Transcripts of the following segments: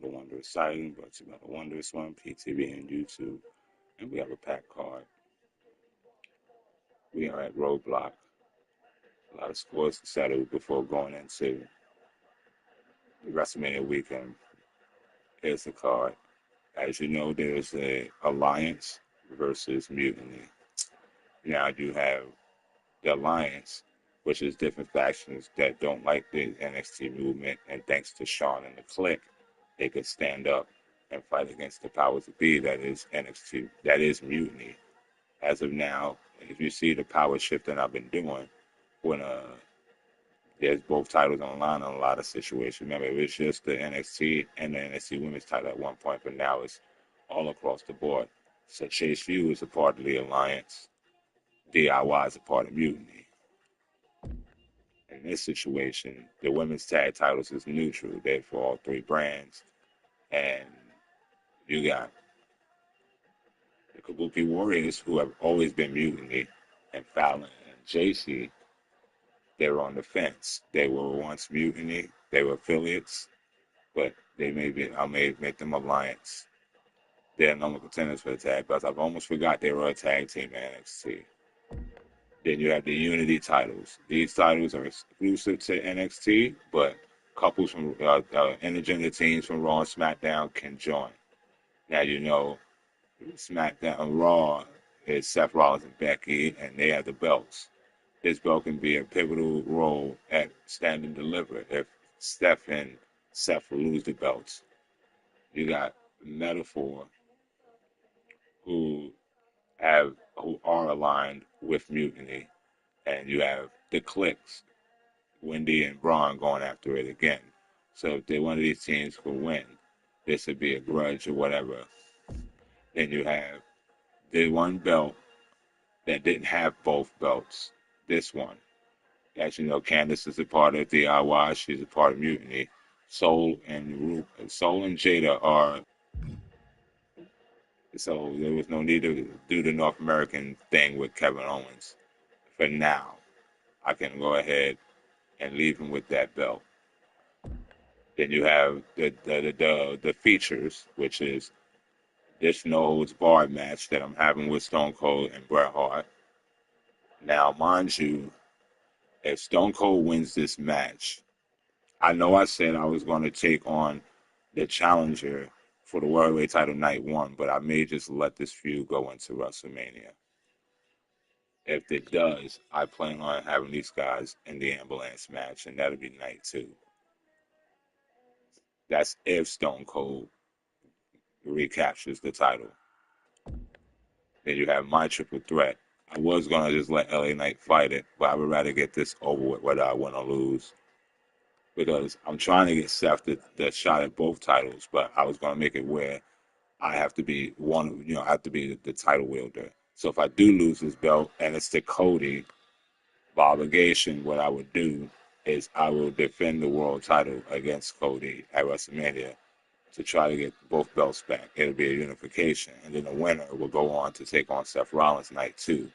the Wondrous Sighting, brought to you by the Wondrous One, PTV and YouTube. And we have a packed card. We are at Roadblock. A lot of scores to settle before going into WrestleMania weekend. Here's the card. As you know, there's a Alliance versus Mutiny. Now you have the Alliance, which is different factions that don't like the NXT movement, and thanks to Shawn and the Clique, they could stand up and fight against the powers that be, that is NXT, that is Mutiny. As of now, if you see the power shift that I've been doing, when there's both titles on the line in a lot of situations. Remember, it was just the NXT and the NXT Women's title at one point, but now it's all across the board. So Chase U is a part of the Alliance. DIY is a part of Mutiny. In this situation, the women's tag titles is neutral. They're for all three brands. And you got the Kabuki Warriors, who have always been Mutiny, and Fallon and JC. They're on the fence. They were once Mutiny. They were affiliates, but I may make them Alliance. They're number contenders for the tag belts. I've almost forgot they were a tag team in NXT. Then you have the Unity titles. These titles are exclusive to NXT, but couples from intergender teams from Raw and Smackdown can join. Now you know SmackDown Raw is Seth Rollins and Becky, and they have the belts. This belt can be a pivotal role at Stand and Deliver if Steph and Seth will lose the belts. You got Metaphor, who are aligned with Mutiny, and you have the Cliques, Wendy and Braun going after it again. So if one of these teams could win, this would be a grudge or whatever. Then you have the one belt that didn't have both belts. This one. As you know, Candice is a part of DIY. She's a part of Mutiny. Soul and Jada are. So there was no need to do the North American thing with Kevin Owens. For now, I can go ahead and leave him with that belt. Then you have the features, which is this no holds barred match that I'm having with Stone Cold and Bret Hart. Now, mind you, if Stone Cold wins this match, I know I said I was going to take on the challenger for the World Heavyweight title night one, but I may just let this feud go into WrestleMania. If it does, I plan on having these guys in the ambulance match, and that'll be night two. That's if Stone Cold recaptures the title. Then you have my triple threat. I was going to just let LA Knight fight it, but I would rather get this over with whether I win or lose. Because I'm trying to get Seth the shot at both titles, but I was going to make it where I have to be I have to be the title wielder. So if I do lose this belt and it's to Cody, by obligation, what I would do is I will defend the world title against Cody at WrestleMania to try to get both belts back. It'll be a unification. And then the winner will go on to take on Seth Rollins night two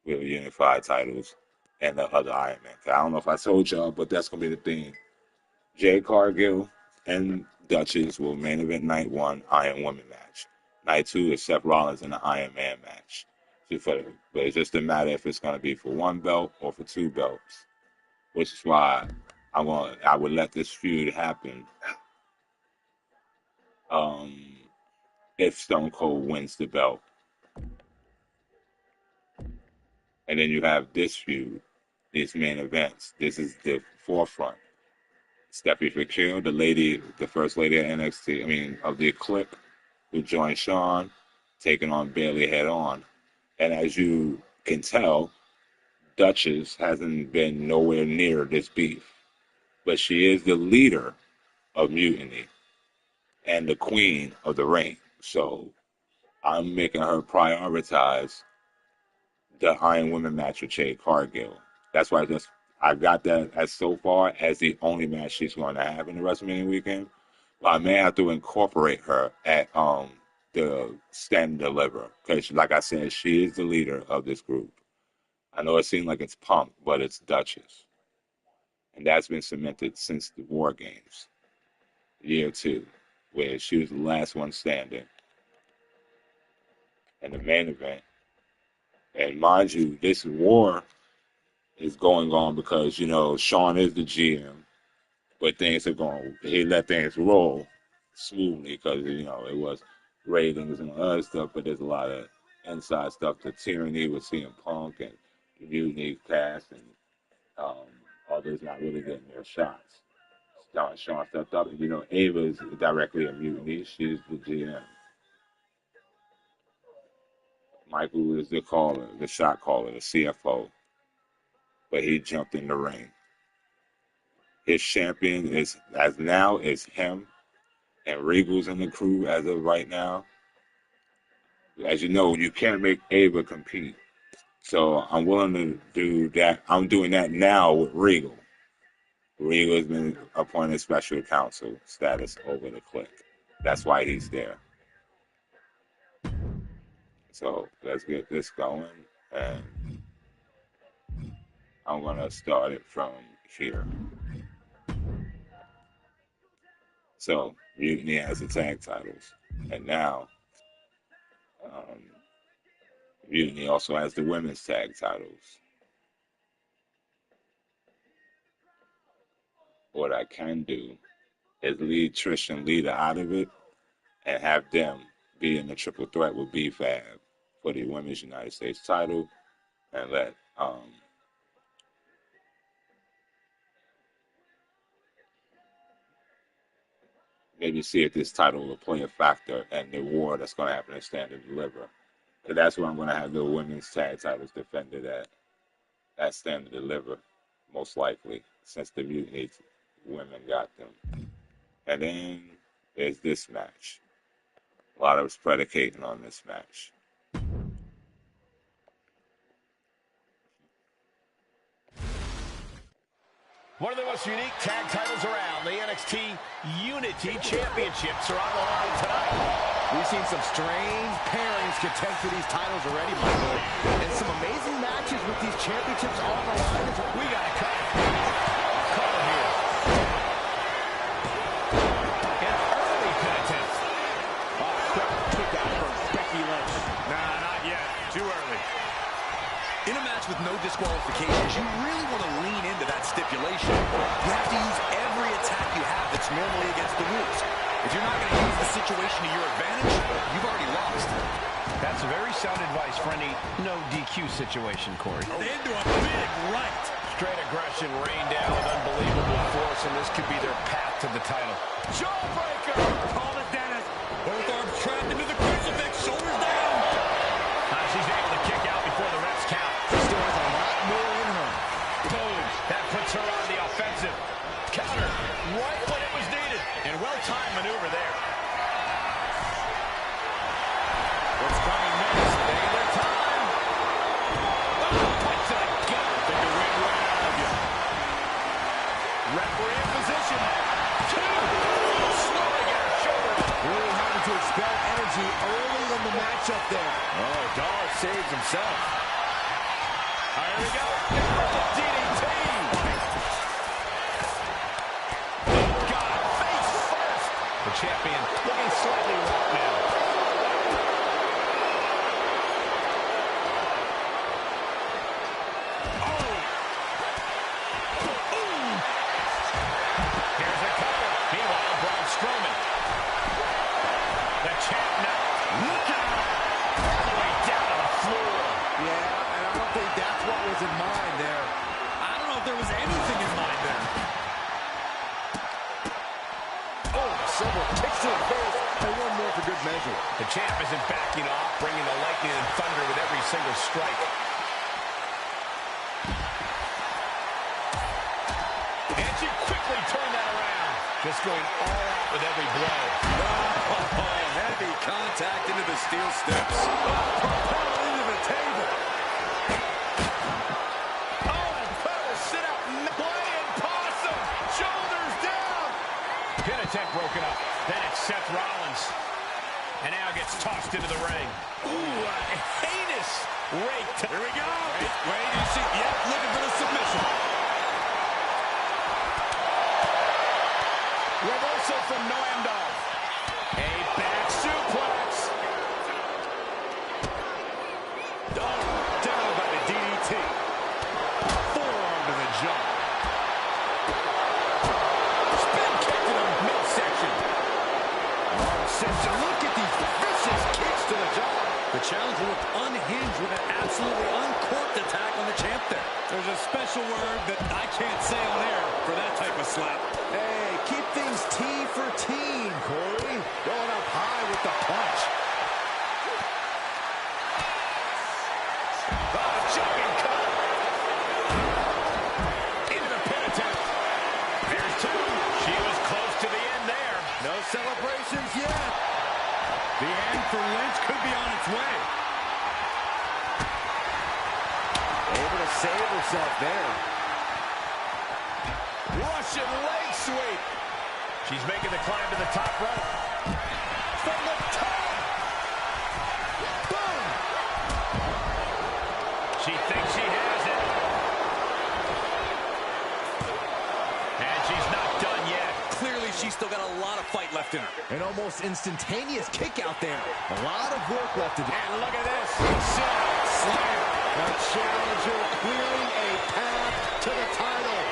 with unified titles and the other Iron Man. I don't know if I told y'all, but that's going to be the theme. Jade Cargill and Duchess will main event night one Iron Woman match. Night two is Seth Rollins in the Iron Man match. But it's just a matter if it's going to be for one belt or for two belts, which is why I would let this feud happen if Stone Cold wins the belt. And then you have this feud, these main events. This is the forefront. Stephanie Fitzgerald, the first lady of NXT, of the Clique, who joined Shawn, taking on Bayley head on. And as you can tell, Duchess hasn't been nowhere near this beef. But she is the leader of Mutiny and the queen of the ring. So I'm making her prioritize the Iron Women match with Jade Cargill. That's why I got that as so far as the only match she's going to have in the WrestleMania weekend. But I may have to incorporate her at the Stand and Deliver because, like I said, she is the leader of this group. I know it seems like it's Punk, but it's Duchess, and that's been cemented since the War Games. year 2, where she was the last one standing in the main event. And mind you, this war is going on because, Sean is the GM, but things are going, he let things roll smoothly because, it was ratings and other stuff, but there's a lot of inside stuff. The tyranny with CM Punk and the Mutiny cast and others not really getting their shots. Sean stepped up. And, Ava's directly a Mutiny. She's the GM. Michael is the caller, the shot caller, the CFO. But he jumped in the ring. His champion is him, and Regal's in the crew as of right now. As you know, you can't make Ava compete. So I'm willing to do that. I'm doing that now with Regal. Regal has been appointed special counsel status over the Click. That's why he's there. So let's get this going, and I'm going to start it from here. So Mutiny has the tag titles, and now Mutiny also has the women's tag titles. What I can do is leave Trish and Lita out of it and have them be in the triple threat with B-Fab for the Women's United States title, and let maybe see if this title will play a factor in the war that's going to happen at Stand and Deliver. Because that's where I'm going to have the women's tag titles defended at Stand and Deliver, most likely, since the Mutiny women got them. And then there's this match. A lot of us predicating on this match. One of the most unique tag titles around, the NXT Unity Championships are on the line tonight. We've seen some strange pairings contend for these titles already, Michael. And some amazing matches with these championships on the line. We got a cut. Call here. An early penitent. Oh, quick kick out from Becky Lynch. Nah, not yet. Too early. In a match with no disqualifications, you really want to lean into that stipulation. You have to use every attack you have that's normally against the rules. If you're not going to use the situation to your advantage, you've already lost. That's very sound advice for any no DQ situation, Corey. Into a big right. Straight aggression rained down with unbelievable force, and this could be their path to the title. Jawbreaker! Call it, Dennis. Both arms trapped into the crucifix, shoulders down. She's able to kick out before the refs count. She still has a lot more in her. Boom. That puts her on the offensive. Counter right when it was needed. And well-timed maneuver there. What's coming next? Taking their time. Punch to the gut. Take the wind right out of you. Referee in position. 2. Snowing at her shoulder. Really having to expel energy early in the matchup there. Oh, Dolph saves himself. All right, here we go. DDT. Oh, God, face first. The champion looking slightly raw now. Oh. Ooh. Here's a cover. Meanwhile, Braun Strowman. The champ now. Look out. All the way down to the floor. Yeah, and I don't think that's what was in mind there. I don't know if there was anything in mind there. Oh, several kicks to the face, and one more for good measure. The champ isn't backing off, bringing the lightning and thunder with every single strike. And she quickly turned that around. Just going all out with every blow. Oh, heavy contact into the steel steps. Oh, into the table. Oh, pedal sit out. Playing possum. Shoulders down. Pin attempt broken up. Then it's Seth Rollins. And now gets tossed into the ring. Ooh, a heinous rake. Here we go. Wait, you see. Yep, looking for the submission. Reverse reversal from Noam. A back suplex. Down by the DDT. Forearm to the jaw. Spin kick to the midsection. Look at these vicious kicks to the jaw. The challenger looked unhinged with an absolutely uncorked attack on the champ there. There's a special word that I can't say on air for that type of slap. Hey, keep things T for team, Corey. Going up high with the punch. Jumping cut. Into the pin attempt. There's two. She was close to the end there. No celebrations yet. The end for Lynch could be on its way. Able to save herself there. Russian leg sweep. She's making the climb to the top rope. From the top. Boom. She thinks she has it. And she's not done yet. Clearly, she's still got a lot of fight left in her. An almost instantaneous kick out there. A lot of work left to do. And look at this. Slam. The challenger clearing a path to the title.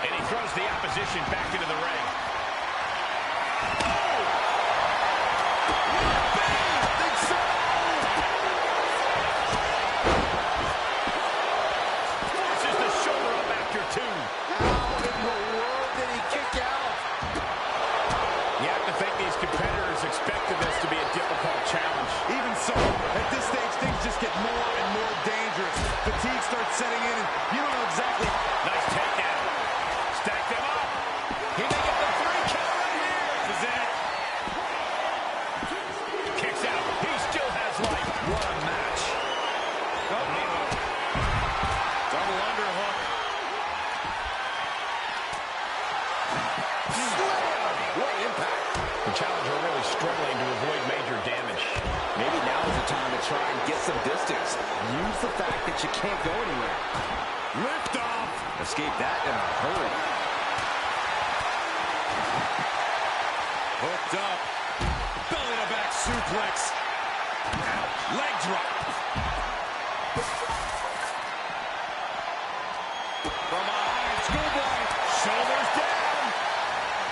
And he throws the opposition back into the ring. Expected this to be a difficult challenge. Even so, at this stage, things just get more and more dangerous. Fatigue starts setting in, and you don't know exactly. Nice takedown. Stack them up. He may get the 3 count right here. This is it. Kicks out. He still has life. What a match. Double underhook. Slam. What impact. The challenger really struggling to avoid major damage. Maybe now is the time to try and get some distance. Use the fact that you can't go anywhere. Lift off. Escape that in a hurry. Hooked up. Belly to back suplex. Leg drop. From behind, schoolboy. Shoulders down.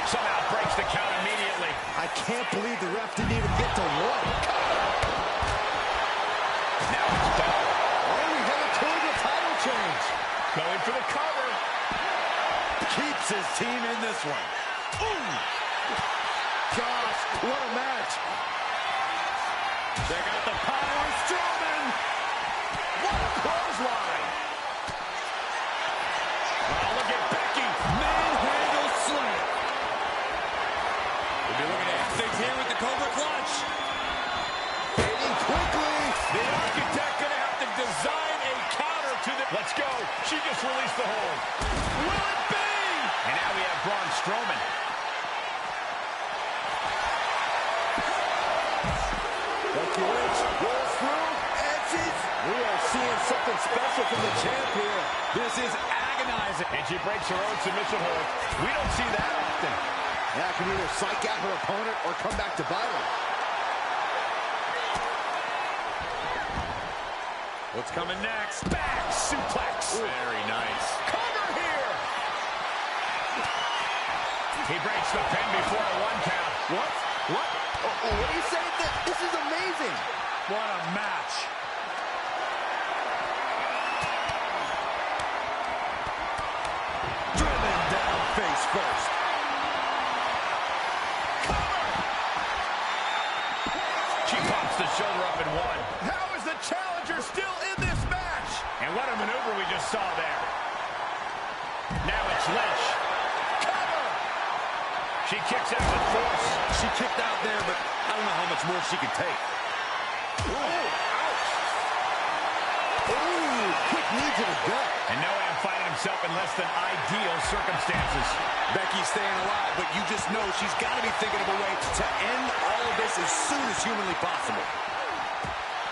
Somehow breaks the count immediately. I can't believe the ref didn't even get to one. Now it's done. Oh, we headed toward the title change. Going for the cover. Keeps his team in this one. Ooh. Gosh, what a match. Check out the power of Strowman. What a clothesline. Oh, look at Becky. Manhandle slam. We'll be looking at things here with the Cobra Clutch. Fading quickly. The architect gonna have to design a counter to the... Let's go. She just released the hold. Will it be? And now we have Braun Strowman. Becky Lynch rolls through, edges. We are seeing something special from the champ here. This is agonizing. And she breaks her own submission hold. We don't see that often. That can either psych out her opponent or come back to bite her. What's coming next? Back suplex. Ooh. Very nice. Cover here. He breaks the pin before a 1 count. What? What? Oh, what are you saying? This is amazing. What a match. Driven down face first. She pops the shoulder up and 1. How is the challenger still in this match? And what a maneuver we just saw there. Now it's Lynch. Cover! She kicks out with force. She kicked out there, but I don't know how much more she can take. Ooh, ouch. Ooh, quick knee to the gut. And Noam finding himself in less than ideal circumstances. Becky's staying alive, but you just know she's got to be thinking of a way to end all of this as soon as humanly possible.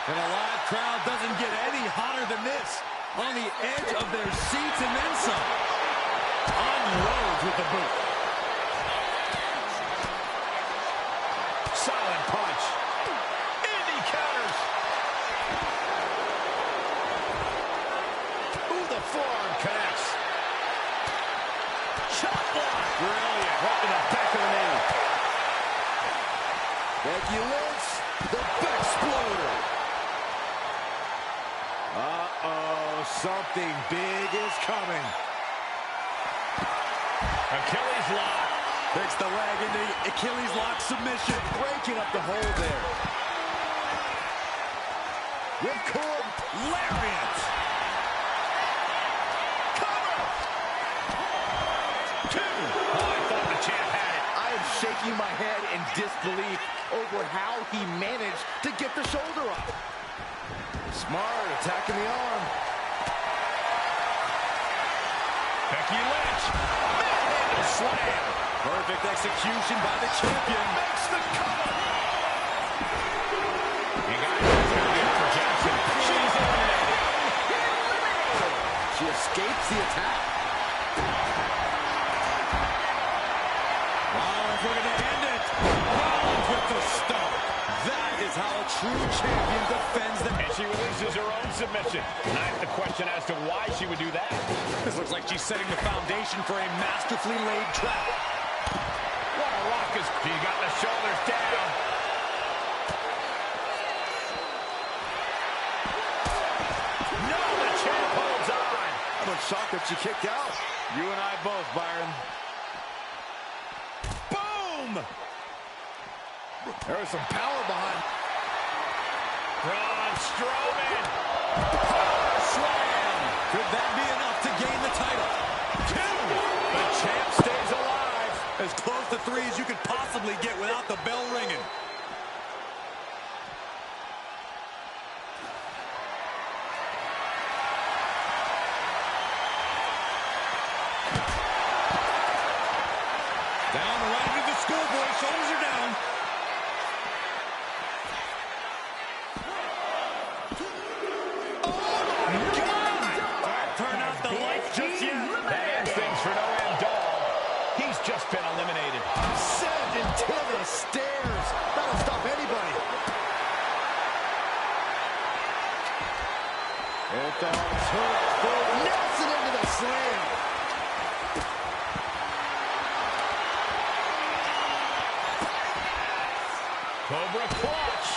And a live crowd doesn't get any hotter than this. on the edge of their seats and then some. Unloads with the boot. Solid punch. Indy counters. Ooh, the forearm connects. Chop block. Brilliant. Right to the back of the knee. Becky Lynch, the Bexploder. Uh-oh, something big is coming. Achilles lock. Takes the leg into the Achilles lock submission. Breaking up the hold there. Ripcord lariat. Cover. 2. Oh, I thought the champ had it. I am shaking my head in disbelief over how he managed to get the shoulder up. Smart, attacking the arm. Becky Lynch. Manhandle slam. Perfect execution by the champion. Makes the cover. You guys, it's going to be up for Jackson. She's eliminated. She escapes the attack. Rollins looking to end it. Rollins with the stomp. That is how a true champion defends the... And she releases her own submission. And I have the question as to why she would do that. This looks like she's setting the foundation for a masterfully laid trap. What a ruckus. She got the shoulders down. No, the champ holds on. I'm shocked that she kicked out. You and I both, Byron. Boom! There was some power behind. Braun Strowman. Power slam. Could that be enough to gain the title? 2. The champ stays alive. As close to 3 as you could possibly get without the bell ringing. Down right into the schoolboy. Shoulders are down. Turn out the lights just yet. That ends things for no end all. He's just been eliminated. Sent into the stairs. That'll stop anybody. Both arms hurt. Nelson into the slam. Cobra clutch.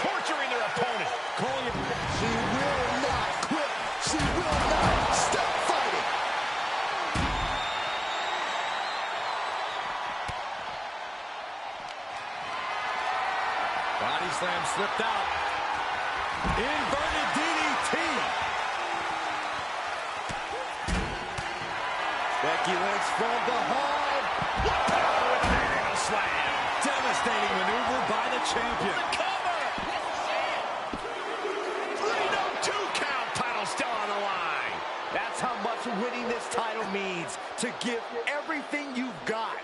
Torturing their opponent. Calling it. She will not quit. She will not stop fighting. Body slam slipped out. Inverted DDT. Becky Lynch from behind. With an aerial slam. Devastating maneuver by the champion. The cover. 3-2 count. Title still on the line. That's how much winning this title means. To give everything you've got.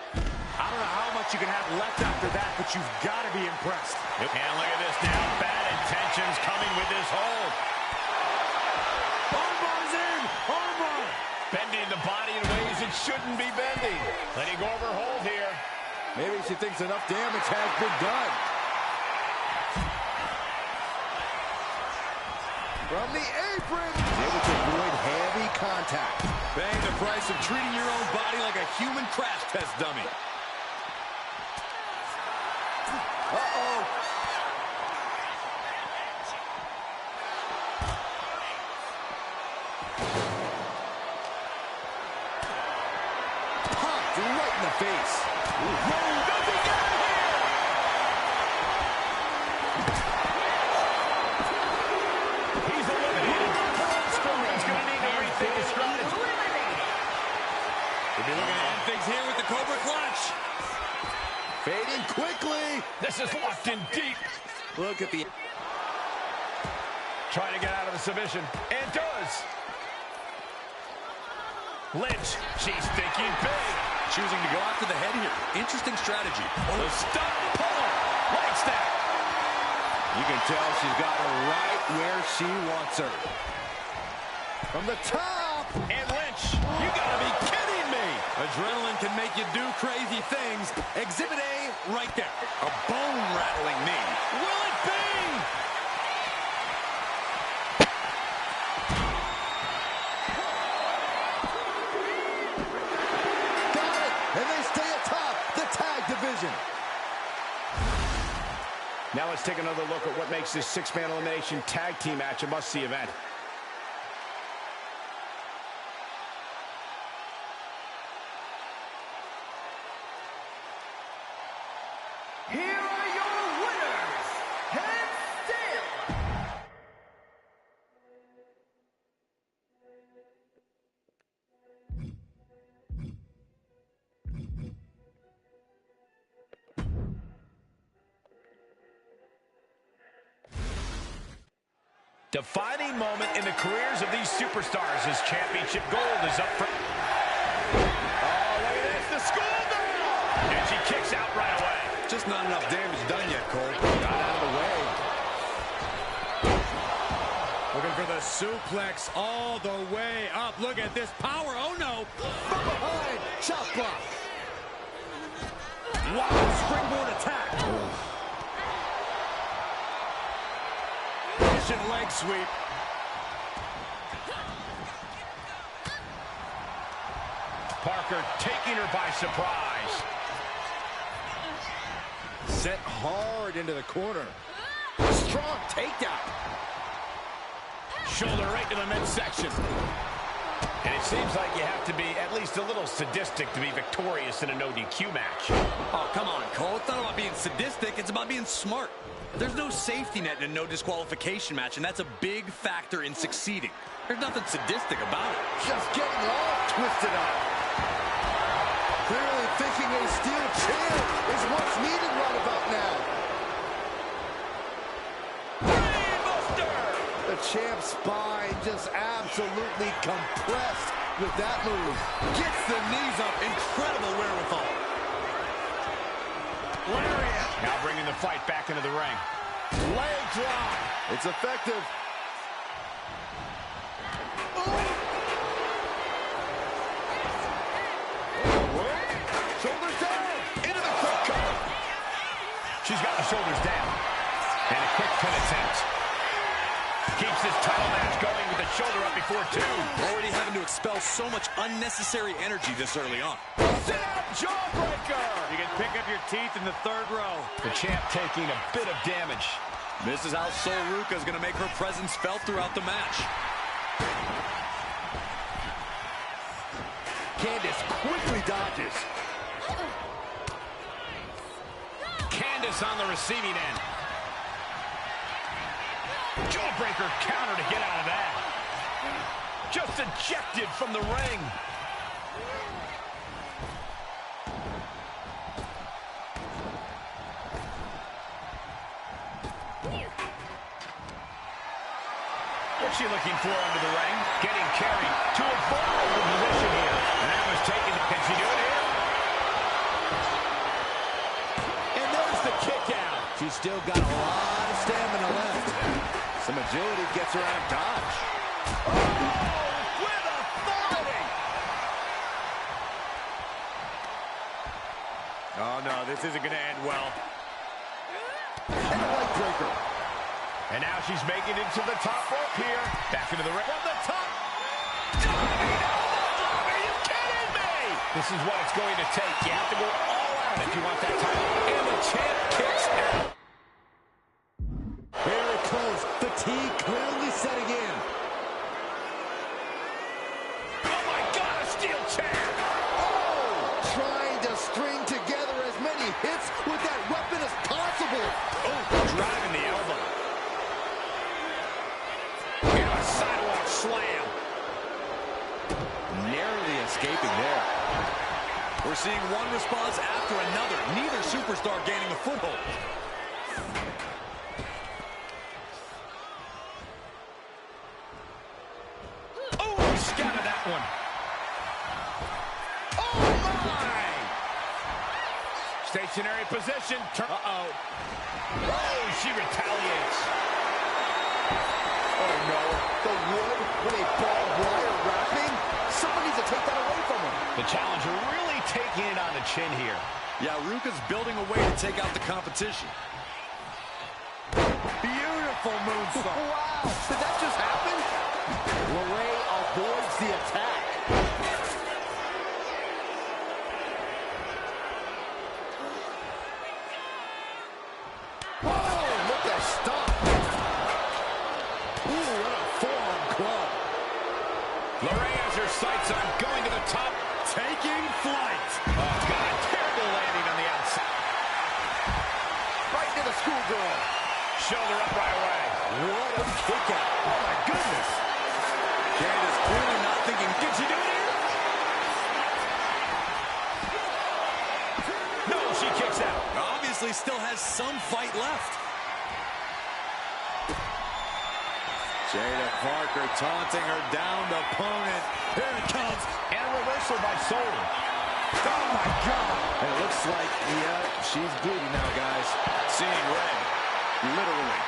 I don't know how much you can have left after that, but you've got to be impressed. And look at this now. Bad intentions coming with this hold. Armbar's in. Armbar. Bending the body in ways it shouldn't be bending. Letting go of her hold here. Maybe she thinks enough damage has been done. From the apron. Able to avoid heavy contact. Paying the price of treating your own body like a human crash test dummy. Uh-oh. Pumped right in the face. Nothing out here. He's eliminated. Strowman's going to need to rethink his strategy. We'll be looking to end things here with the Cobra Clutch. Fading quickly. This is locked in deep. Look at the... Trying to get out of the submission. And does. Lynch, she's thinking big. Choosing to go after the head here. Interesting strategy. The stop puller. Likes that. You can tell she's got her right where she wants her. From the top. And Lynch, you gotta be kidding me. Adrenaline can make you do crazy things. Exhibit A right there. A bone-rattling knee. Will it be? Got it. And they stay atop the tag division. Now let's take another look at what makes this six-man elimination tag team match a must-see event. Here are your winners, and still defining moment in the careers of these superstars as championship gold is up for... Oh, look at this, the school down! And she kicks out right away. Just not enough damage done yet, Cole. Got out of the way. Looking for the suplex all the way up. Look at this power. Oh, no. From behind. Chop block. Wow, springboard attack. Russian leg sweep. Parker taking her by surprise. Set hard into the corner. Strong takedown. Shoulder right to the midsection. And it seems like you have to be at least a little sadistic to be victorious in a no DQ match. Oh, come on, Cole. It's not about being sadistic. It's about being smart. There's no safety net in a no disqualification match, and that's a big factor in succeeding. There's nothing sadistic about it. Just getting all twisted up. Clearly thinking a steel chair is what's needed right about now. The champ's spine just absolutely compressed with that move. Gets the knees up. Incredible wherewithal. Lariat. Now bringing the fight back into the ring. Leg drop. It's effective. Shoulders down. Into the quick cover. She's got the shoulders down. And a quick pin attempt. Keeps this title match going with the shoulder up before two. Already having to expel so much unnecessary energy this early on. Sit out jawbreaker. You can pick up your teeth in the third row. The champ taking a bit of damage. This is how Sol Ruca is going to make her presence felt throughout the match. Candice quickly dodges. Candice on the receiving end. Jawbreaker counter to get out of that. Just ejected from the ring. What's she looking for under the ring? Getting carried to a vulnerable position here. And that was taken. Can she do it here? And there's the kick out. She's still got a lot of stamina left. Some agility gets her out of dodge. Oh, with authority. Oh, no, this isn't going to end well. And a leg breaker. And now she's making it to the top rope here. Back into the ring. From the top. Diving elbow drop. Are you kidding me? This is what it's going to take. You have to go all out if you want that title. And the champ kicks out. Very close. Fatigue clearly setting in. Oh, my God, a steel chair. Oh! Trying to string together as many hits with that weapon as possible. Oh, driving the elbow. And a sidewalk slam. Narrowly escaping there. We're seeing one response after another. Neither superstar gaining a foothold. Oh, he scattered that one. Oh, my! Stationary position. Uh-oh. Oh, she retaliates. Oh no, the wood with a barbed wire wrapping? Someone needs to take that away from him. The challenger really taking it on the chin here. Yeah, Ruka's building a way to take out the competition. Beautiful moonsault. Wow, did that just happen? LeRae avoids the attack. Whoa, look at that stop. Ooh, what a forearm club. LeRae has her sights on going to the top. Taking flight. Oh, God, terrible landing on the outside. Right to the schoolgirl. Shoulder up right away. What a kick out. Oh, my goodness. Candace clearly not thinking, Can she do it here? No, she kicks out. obviously still has some fight left. Jada Parker taunting her downed opponent. Here it comes. And a reversal by Soul. Oh, my God. And it looks like, yeah, she's bleeding now, guys. Seeing red. Literally.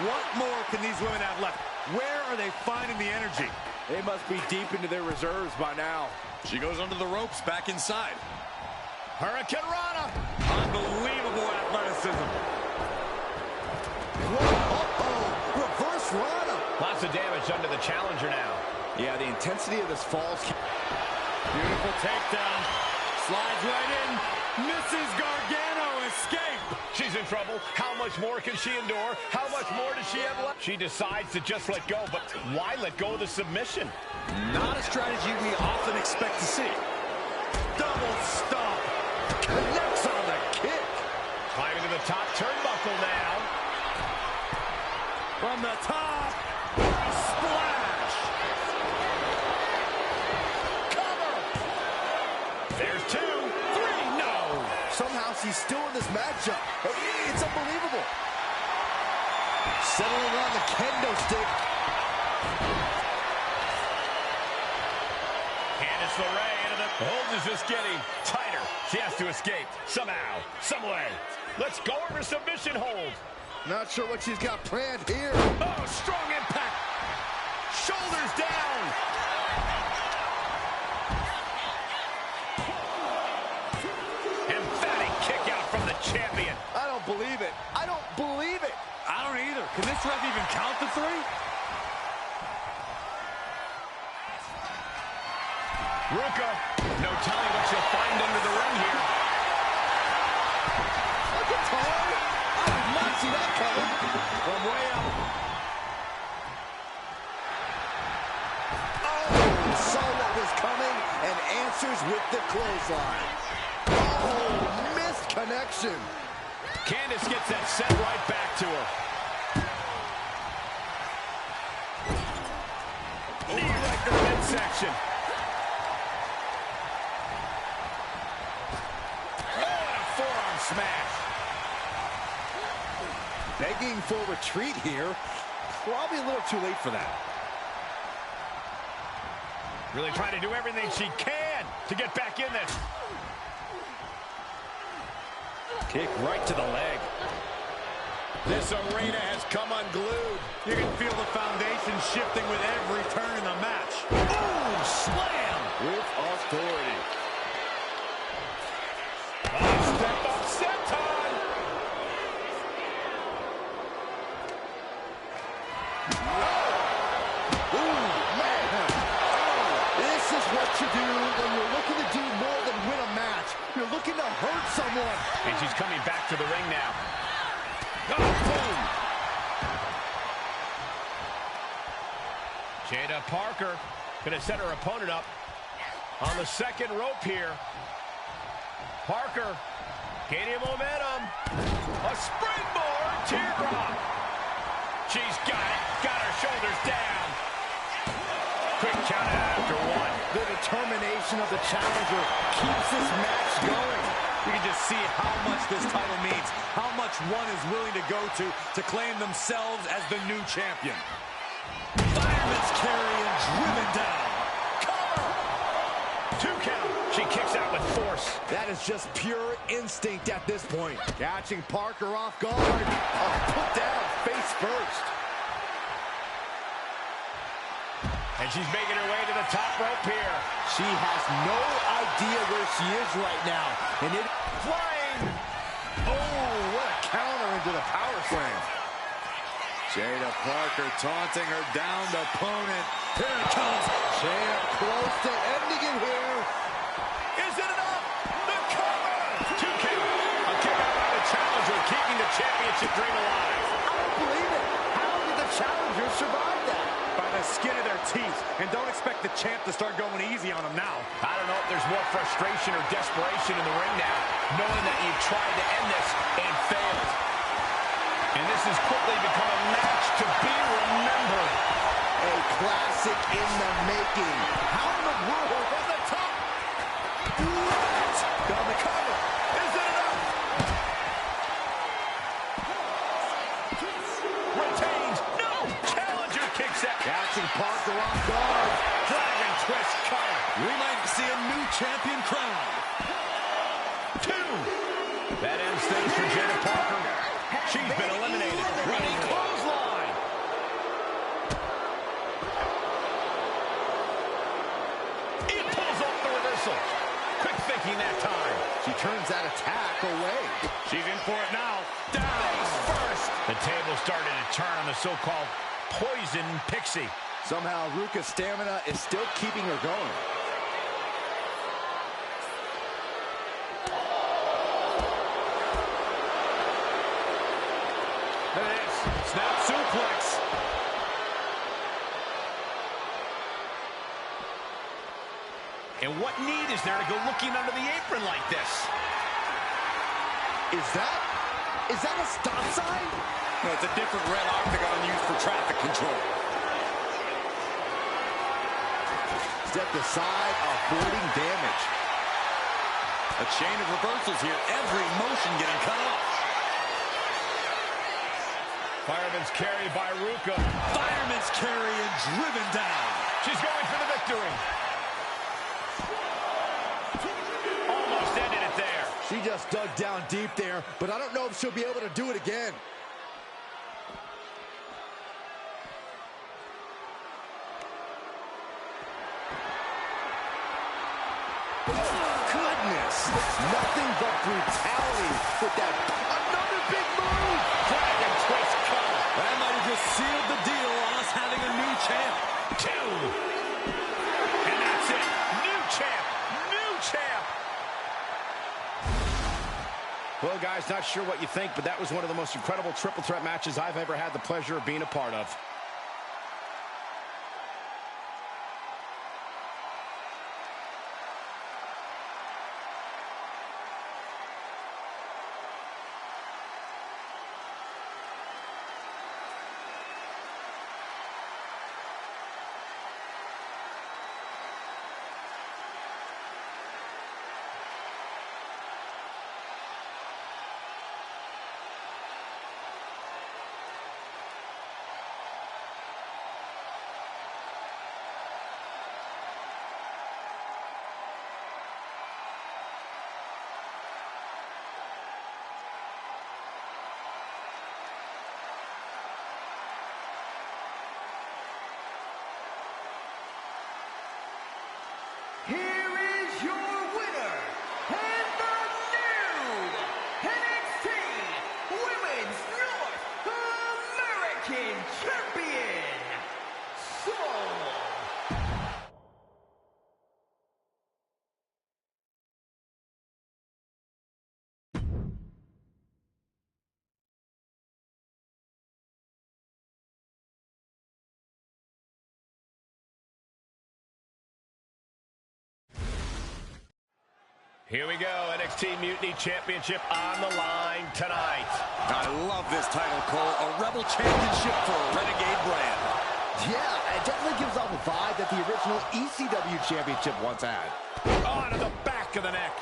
What more can these women have left? Where are they finding the energy? They must be deep into their reserves by now. She goes under the ropes back inside. Hurricane Rana. Unbelievable athleticism. Whoa, reverse Rana. Lots of damage under the challenger now. Yeah, the intensity of this falls. Beautiful takedown. Slides right in. Mrs. Gargano escape. She's in trouble. How much more can she endure? How much more does she have left? She decides to just let go, but why let go of the submission? Not a strategy we often expect to see. Double stomp. Connects on the kick. Climbing to the top turnbuckle now. From the top. Splash. Cover. There's 2, 3, no. Somehow she's still in this matchup. It's unbelievable. Settling on the kendo stick. Candice LeRae into the hold is just getting tighter. She has to escape somehow, some way. Let's go over submission hold. Not sure what she's got planned here. Oh, strong impact. Shoulders down. Emphatic kick out from the champion. I don't believe it. I don't believe it. I don't either. Can this ref even count the 3? Ruka, no telling what she'll find under the ring here. A guitar? I did not see that coming. From way up. Oh, saw what was coming and answers with the clothesline. Oh, missed connection. Candice gets that sent right back to her. Knee right to the midsection. Forearm smash. Begging for retreat here. Probably a little too late for that. Really trying to do everything she can to get back in this. Kick right to the leg. This arena has come unglued. You can feel the foundation shifting with every turn in the match. Boom! Slam! With authority. Step up, senton! Ooh, man. Oh, this is what you do when you're looking to do more than win a match. You're looking to hurt someone. And she's coming back to the ring now. Oh, boom! Jada Parker gonna set her opponent up on the second rope here. Parker gaining momentum. A springboard teardrop. She's got it. Got her shoulders down. Quick count after 1. The determination of the challenger keeps this match going. You can just see how much this title means, how much one is willing to go to claim themselves as the new champion. Fireman's carry and driven down. Cover. 2 count. She kicks out with force. That is just pure instinct at this point. Catching Parker off guard. Put down face first. And she's making her way to the top rope here. She has no idea where she is right now. And it Flying. Oh, what a counter into the power slam. Jada Parker taunting her downed opponent. Here it comes. Jada close to ending it here. Is it enough? The cover. 2 count. A kick out by the challenger, keeping the championship dream alive. I don't believe it. How did the challenger survive that? By the skin of their teeth. And don't expect the champ to start going easy on them now. I don't know if there's more frustration or desperation in the ring now, knowing that you've tried to end this and failed. And this has quickly become a match to be remembered. A classic in the making. How in the world from the top? What? Got the cover. Is it enough? Retains. No. Challenger kicks out. Catching Parker off guard. Dragon twist cutter. We might see a new champion crowned. 2. That ends things for Jada Parker. She's been eliminated. Running clothesline. It pulls off the reversal. Quick thinking that time. She turns that attack away. She's in for it now. Down. First. The table started to turn on the so-called poison pixie. Somehow Ruka's stamina is still keeping her going. There it is. Snap suplex. And what need is there to go looking under the apron like this? Is that a stop sign? No, it's a different red octagon used for traffic control. Stepped aside, avoiding damage. A chain of reversals here. Every motion getting cut off. Fireman's carry by Ruka. Fireman's carry and driven down. She's going for the victory. Almost ended it there. She just dug down deep there, but I don't know if she'll be able to do it again. Goodness, nothing but brutality with that. Another big move. Dragon twist cover. That might have just sealed the deal on us having a new champ. 2. And that's it. New champ. New champ. Well, guys, not sure what you think, but that was one of the most incredible triple threat matches I've ever had the pleasure of being a part of. Here is your winner, and the new NXT Women's North American Champion, Soul. Here we go, NXT Mutiny Championship on the line tonight. I love this title, Cole. A Rebel Championship for a Renegade brand. Yeah, it definitely gives off a vibe that the original ECW Championship once had. On to the back of the neck.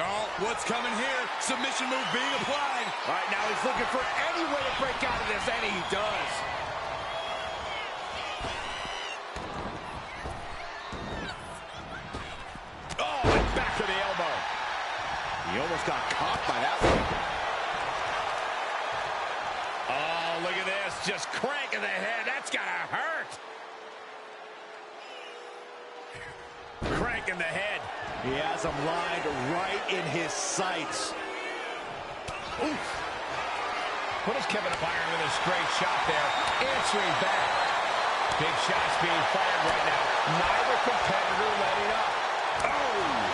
Oh, what's coming here? Submission move being applied. Right now he's looking for any way to break out of this, and he does. Oh, and back to the elbow. He almost got caught by that one. Oh, look at this. just cranking the head. That's gotta hurt. Cranking the head. He has him lined right in his sights. Oof. What does Kevin Byron with a straight shot there? Answering back. Big shots being fired right now. Neither competitor letting up. Oh!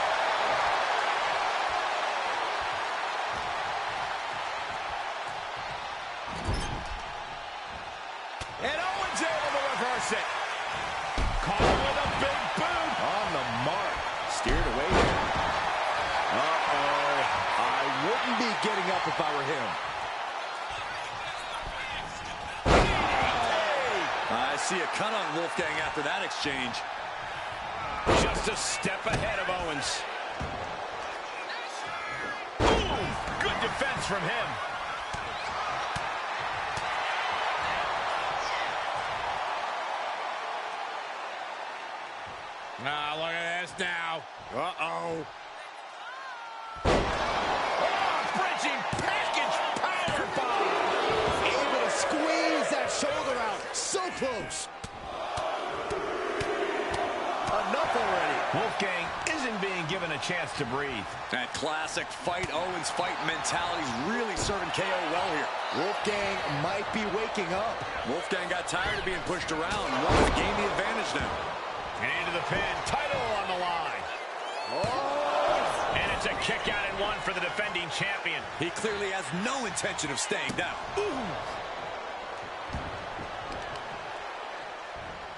And Owens able to reverse it. Caught him with a big boot. On the mark. Steered away here. Uh-oh. I wouldn't be getting up if I were him. I see a cut on Wolfgang after that exchange. Just a step ahead of Owens. Ooh, good defense from him. Now look at this now. Uh-oh. Oh, bridging package powerbomb. Able to squeeze that shoulder out. So close. Enough already. Wolfgang isn't being given a chance to breathe. That classic fight Owens fight mentality is really serving KO well here. Wolfgang might be waking up. Wolfgang got tired of being pushed around and wants to gain the advantage now. And into the pin, title on the line. Oh! And it's a kick out and one for the defending champion. He clearly has no intention of staying down. Ooh.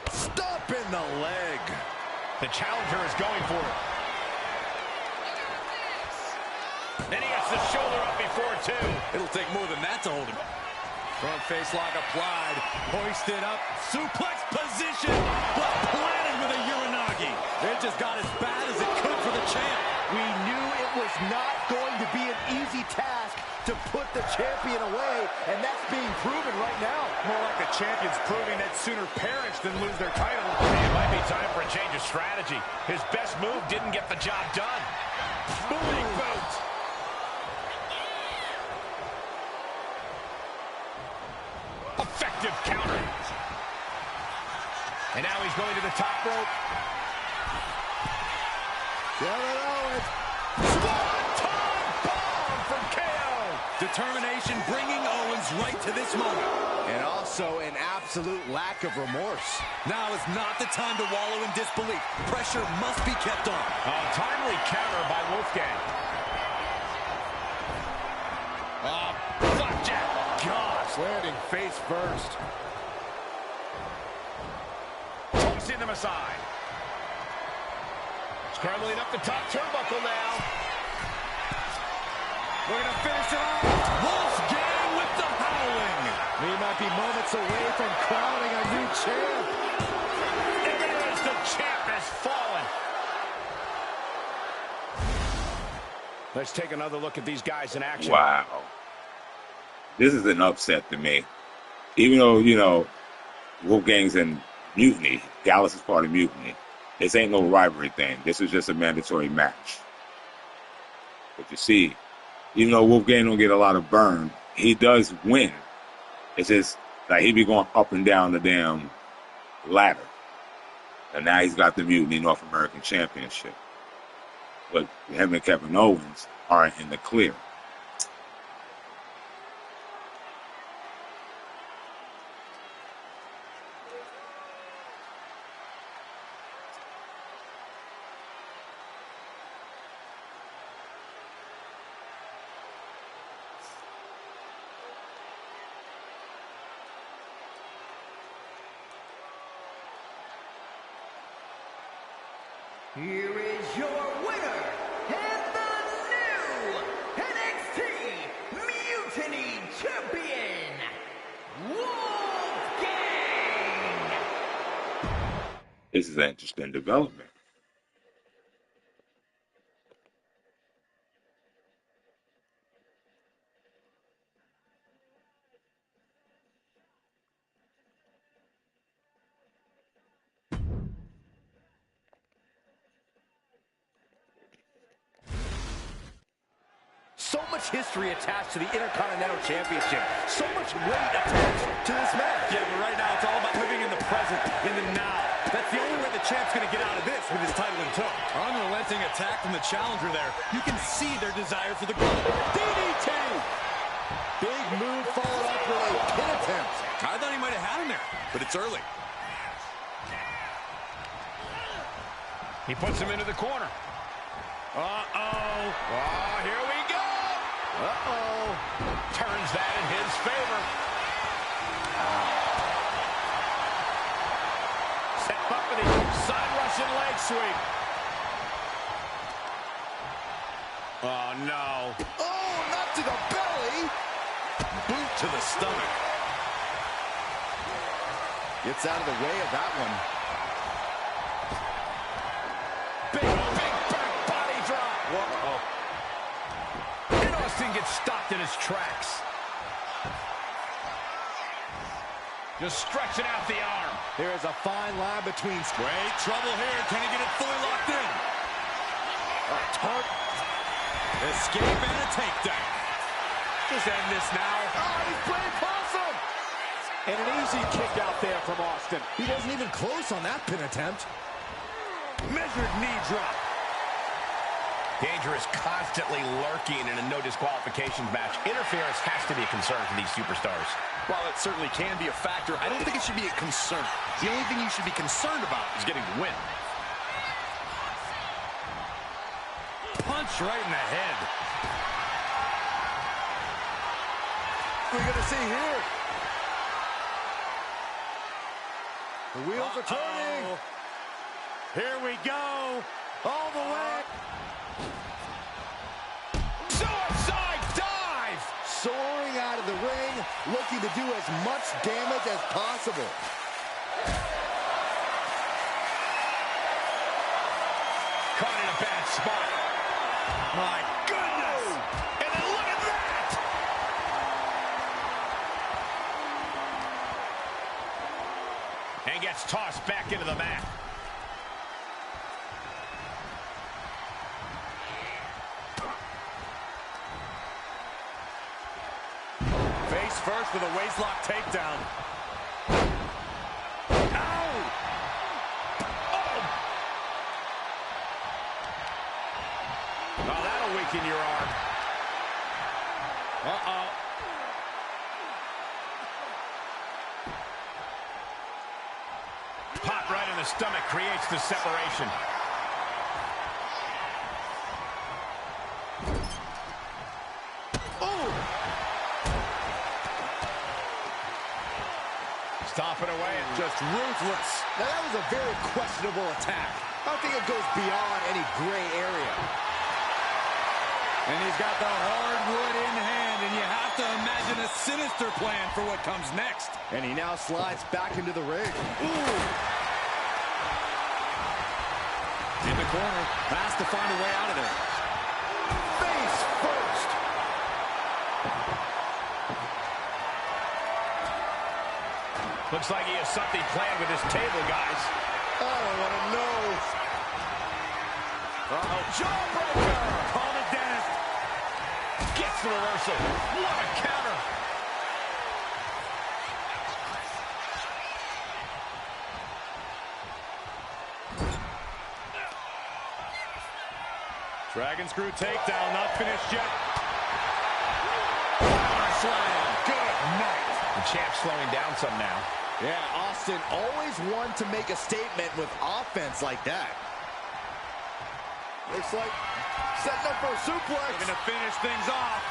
Stop in the leg. The challenger is going for it. And he gets the shoulder up before two. It'll take more than that to hold him. Front face lock applied. Hoisted up. Suplex position. But planted with a Uranagi. It just got as bad as it could for the champ. We knew it was not going to be an easy task to put the champion away, and that's being proven right now. More like the champion's proving that sooner perish than lose their title. It might be time for a change of strategy. His best move didn't get the job done. Moving boot. Effective counter. And now he's going to the top rope. Kevin Owens. Swanton bomb from KO. Determination bringing Owens right to this moment. And also an absolute lack of remorse. Now is not the time to wallow in disbelief. Pressure must be kept on. A timely counter by Wolfgang. Flapjack. Gosh, landing face first. Tossing them aside. Scrambling up the top turnbuckle now. We're going to finish it off. Wolfgang with the howling. We might be moments away from crowning a new champ. There it is. The champ has fallen. Let's take another look at these guys in action. Wow. This is an upset to me. Even though, you know, Wolfgang's in Mutiny, Gallus is part of Mutiny. This ain't no rivalry thing. This is just a mandatory match. But you see, even though Wolfgang don't get a lot of burn, he does win. It's just like he be going up and down the damn ladder. And now he's got the Mutiny North American Championship. But him and Kevin Owens are in the clear. Here is your winner, and the new NXT Mutiny Champion, Wolfgang! This is an interesting development. So much much history attached to the Intercontinental Championship. So much weight attached to this match. Yeah, but right now it's all about living in the present, in the now. That's the only way the champ's going to get out of this with his title in tow. Unrelenting attack from the challenger there. You can see their desire for the gold. DDT! Big move followed up with a pin attempt. I thought he might have had him there, but it's early. He puts him into the corner. Uh-oh. Oh, here we go. Uh-oh. Turns that in his favor. Set up with a side Russian leg sweep. Oh, no. Oh, not to the belly. Boot to the stomach. Gets out of the way of that one. Big back body drop. Whoa. And Austin gets stopped in his tracks. Just stretching out the arm. There is a fine line between... Great trouble here. Can he get it fully locked in? Escape and a takedown. Just end this now. Oh, he's playing possum! And an easy kick out there from Austin. He wasn't even close on that pin attempt. Measured knee drop. Danger is constantly lurking in a no disqualifications match. Interference has to be a concern for these superstars. While it certainly can be a factor, I don't think it should be a concern. The only thing you should be concerned about is getting the win. Punch right in the head. What are we going to see here? The wheels are turning. Here we go. All the way. Suicide dive! Soaring out of the ring, looking to do as much damage as possible. Caught in a bad spot. My goodness. And then look at that! And gets tossed back into the mat. Face first with a waistlock takedown. Ow! Oh, that'll weaken your arm. Uh-oh. Pop right in the stomach creates the separation. Stomping away and Just ruthless. Now that was a very questionable attack. I think it goes beyond any gray area. And he's got the hardwood in hand, and you have to imagine a sinister plan for what comes next. And he now slides back into the ring. Ooh. In the corner, has to find a way out of there. Face first. looks like he has something planned with his table, guys. I don't want to know. Uh-oh, jawbreaker! Call the dentist. Gets the reversal. What a counter. Dragon screw takedown, not finished yet. Slam. Good night. The champ's slowing down some now. Yeah, Austin always wanted to make a statement with offense like that. Looks like setting up for a suplex. Looking to finish things off.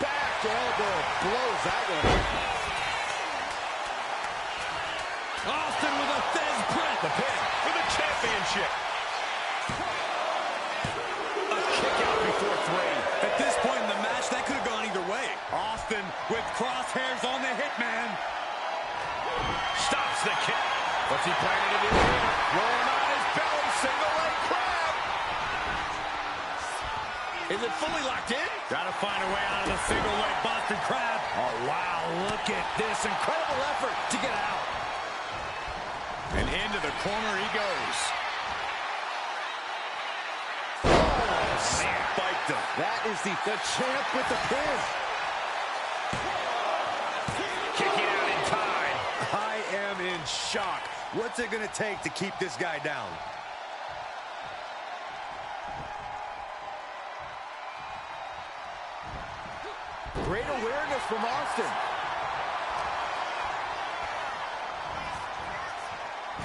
Back elbow blows that one up. Austin with a Fez press. The pin for the championship. A kick out before three. At this point in the match, that could have gone either way. Austin with crosshairs on the hitman. Stops the kick. What's he planning to do here? Rolling on his belly, single leg crab. Is it fully locked in? Gotta find a way out of the single leg Boston Crab. Oh, wow, look at this incredible effort to get out. And into the corner he goes. victim. That is the champ with the pin. Kicking out in time. I am in shock. What's it going to take to keep this guy down? Great awareness from Austin.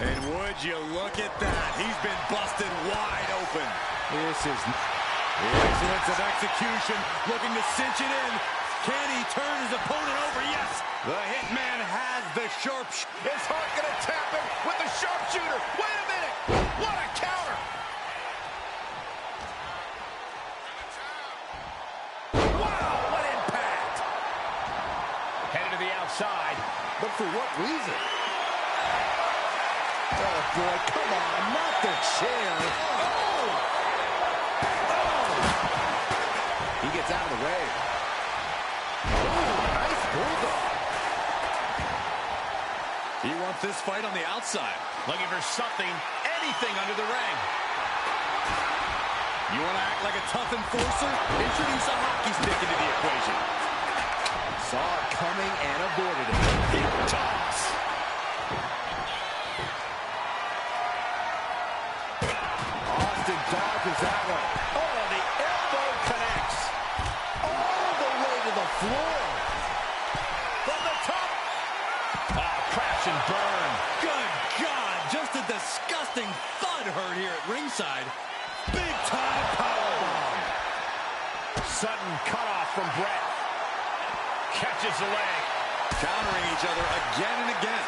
And would you look at that? He's been busted wide open. This is Excellence of execution, looking to cinch it in. Can he turn his opponent over? Yes. The Hitman has the Is Hart going to tap him with the sharpshooter? Wait a minute. What a counter. Wow, what impact. Headed to the outside. but for what reason? Oh, boy, come on, not the chair. Oh! He gets out of the way. Oh, nice bulldog. He wants this fight on the outside. Looking for something, anything under the ring. You want to act like a tough enforcer? Introduce a hockey stick into the equation. Saw it coming and avoided it. Big toss. Austin dodges that one. Oh, the elbow connects. All the way to the floor. From the top. Ah, crash and burn. Good God, just a disgusting thud heard here at ringside. Big time powerbomb. Sudden cutoff from Brett. Catches the leg. Countering each other again and again.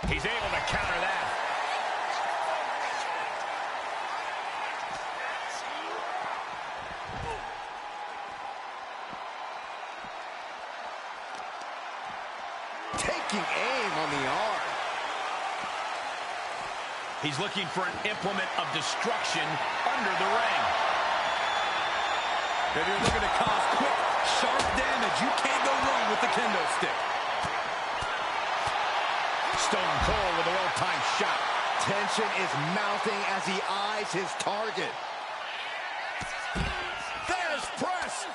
He's able to counter that. Taking aim on the arm. He's looking for an implement of destruction under the ring. If you're looking to cause quick, sharp damage, you can't go wrong with the kendo stick. Stone Cold with a well-timed shot. Tension is mounting as he eyes his target. There's press.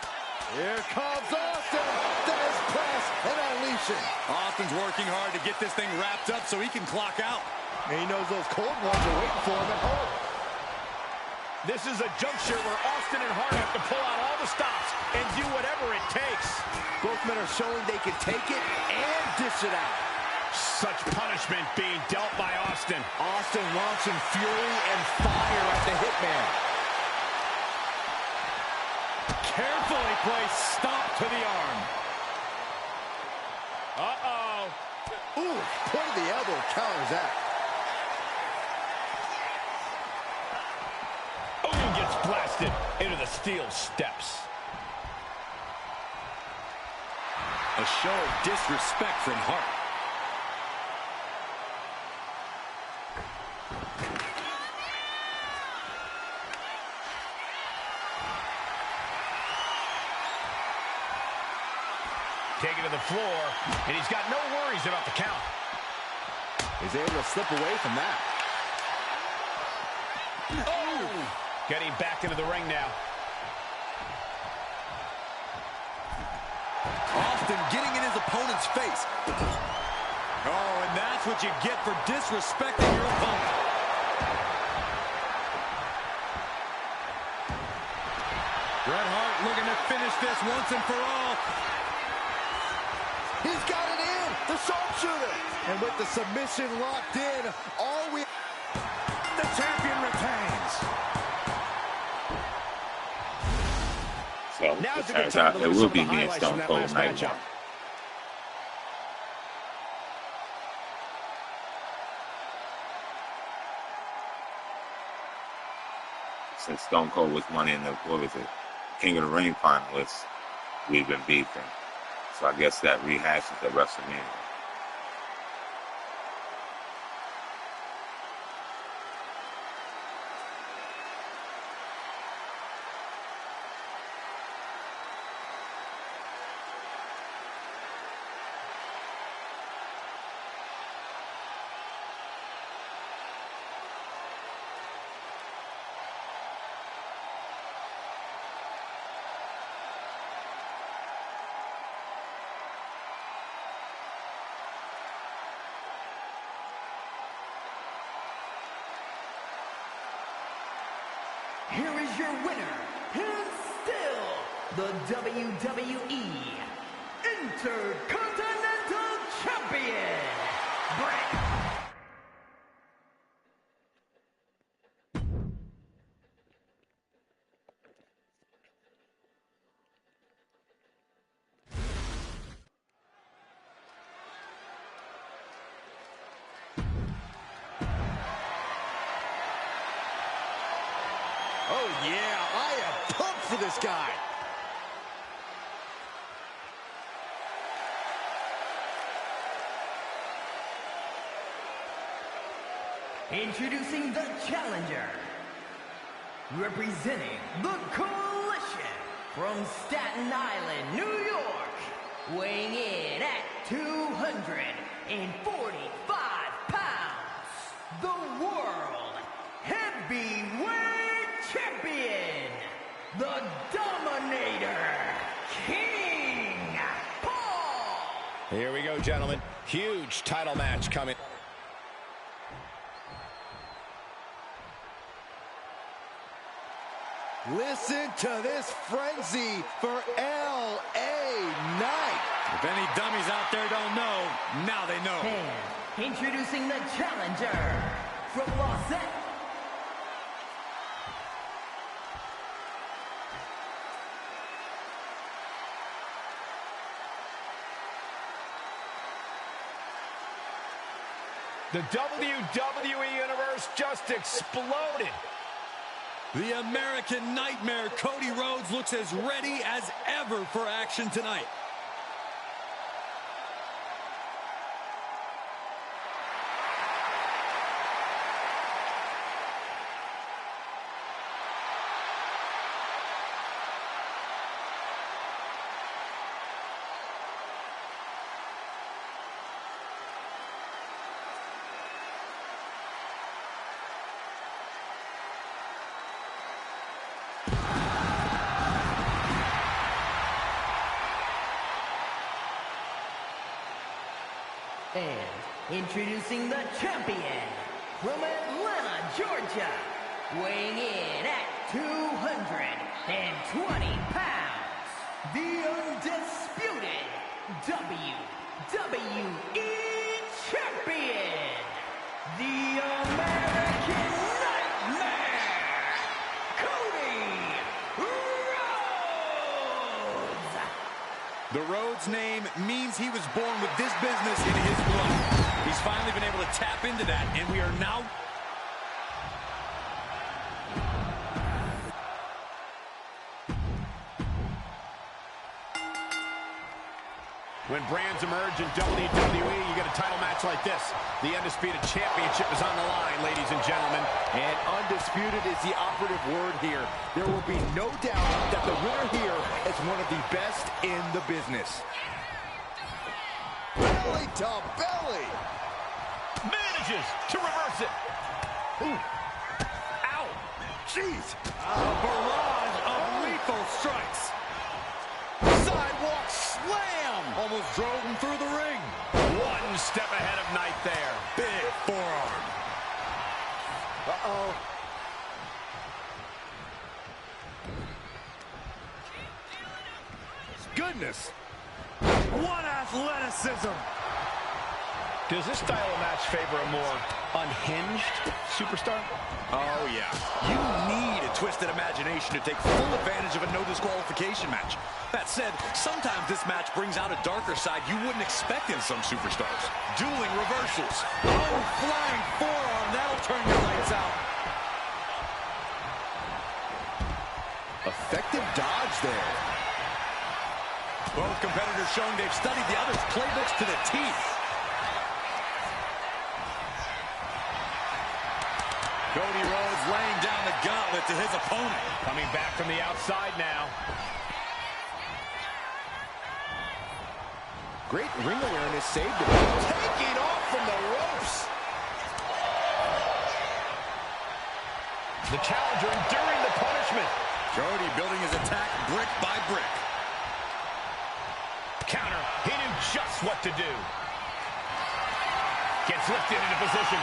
Here comes Austin. There's press and unleashing. Austin's working hard to get this thing wrapped up so he can clock out. And he knows those cold ones are waiting for him at home. This is a juncture where Austin and Hart have to pull out all the stops and do whatever it takes. Both men are showing they can take it and dish it out. Such punishment being dealt by Austin. Austin launching fury and fire at the Hitman. Carefully placed stomp to the arm. Uh-oh. Ooh, point of the elbow counters that. Hogan gets blasted into the steel steps. A show of disrespect from Hart. Taken to the floor, and he's got no worries about the count. He's able to slip away from that. Oh! Getting back into the ring now. Austin getting in his opponent's face. Oh, and that's what you get for disrespecting your opponent. Bret Hart looking to finish this once and for all. He's got it in, the sharpshooter. And with the submission locked in, the champion retains. So it turns out it will be me and Stone Cold night one. Since Stone Cold was Money in the, what was it, King of the Ring finalist, we've been beefing. So I guess that rehashes the WrestleMania. here is your winner, and still the WWE Intercontinental Champion, Brett. Oh, yeah, I am pumped for this guy. Introducing the challenger, representing the Coalition from Staten Island, New York, weighing in at 245 pounds, the World Heavyweight Champion, the Dominator, King Paul. Here we go, gentlemen. Huge title match coming. Listen to this frenzy for L.A. Knight. If any dummies out there don't know, now they know. And introducing the challenger from Los Angeles. The WWE Universe just exploded. The American Nightmare, Cody Rhodes, looks as ready as ever for action tonight. And introducing the champion from Atlanta, Georgia, weighing in at 220 pounds, the undisputed WWE Champion, the American Nightmare, Cody Rhodes. The Rhodes name means he was born with this business in his blood. He's finally been able to tap into that, and we are now... When brands emerge in WWE, you get a title match like this. The Undisputed Championship is on the line, ladies and gentlemen. And undisputed is the operative word here. There will be no doubt that the winner here is one of the best in the business. Belly to belly. Manages to reverse it. Ooh. Ow! Jeez! A barrage of lethal strikes. Sidewalk slam! Almost drove him through the ring. One step ahead of Knight there. Big forearm. Uh-oh. Goodness. What athleticism! Does this style of match favor a more unhinged superstar? Oh, yeah. You need a twisted imagination to take full advantage of a no disqualification match. That said, sometimes this match brings out a darker side you wouldn't expect in some superstars. Dueling reversals. Oh, flying forearm. That'll turn your lights out. Effective dodge there. Both competitors showing they've studied the other's playbooks to the teeth. Cody Rhodes laying down the gauntlet to his opponent. Coming back from the outside now. Great ring awareness saved him. Taking off from the ropes. The challenger enduring the punishment. Cody building his attack brick by brick. Counter. He knew just what to do. Gets lifted into position.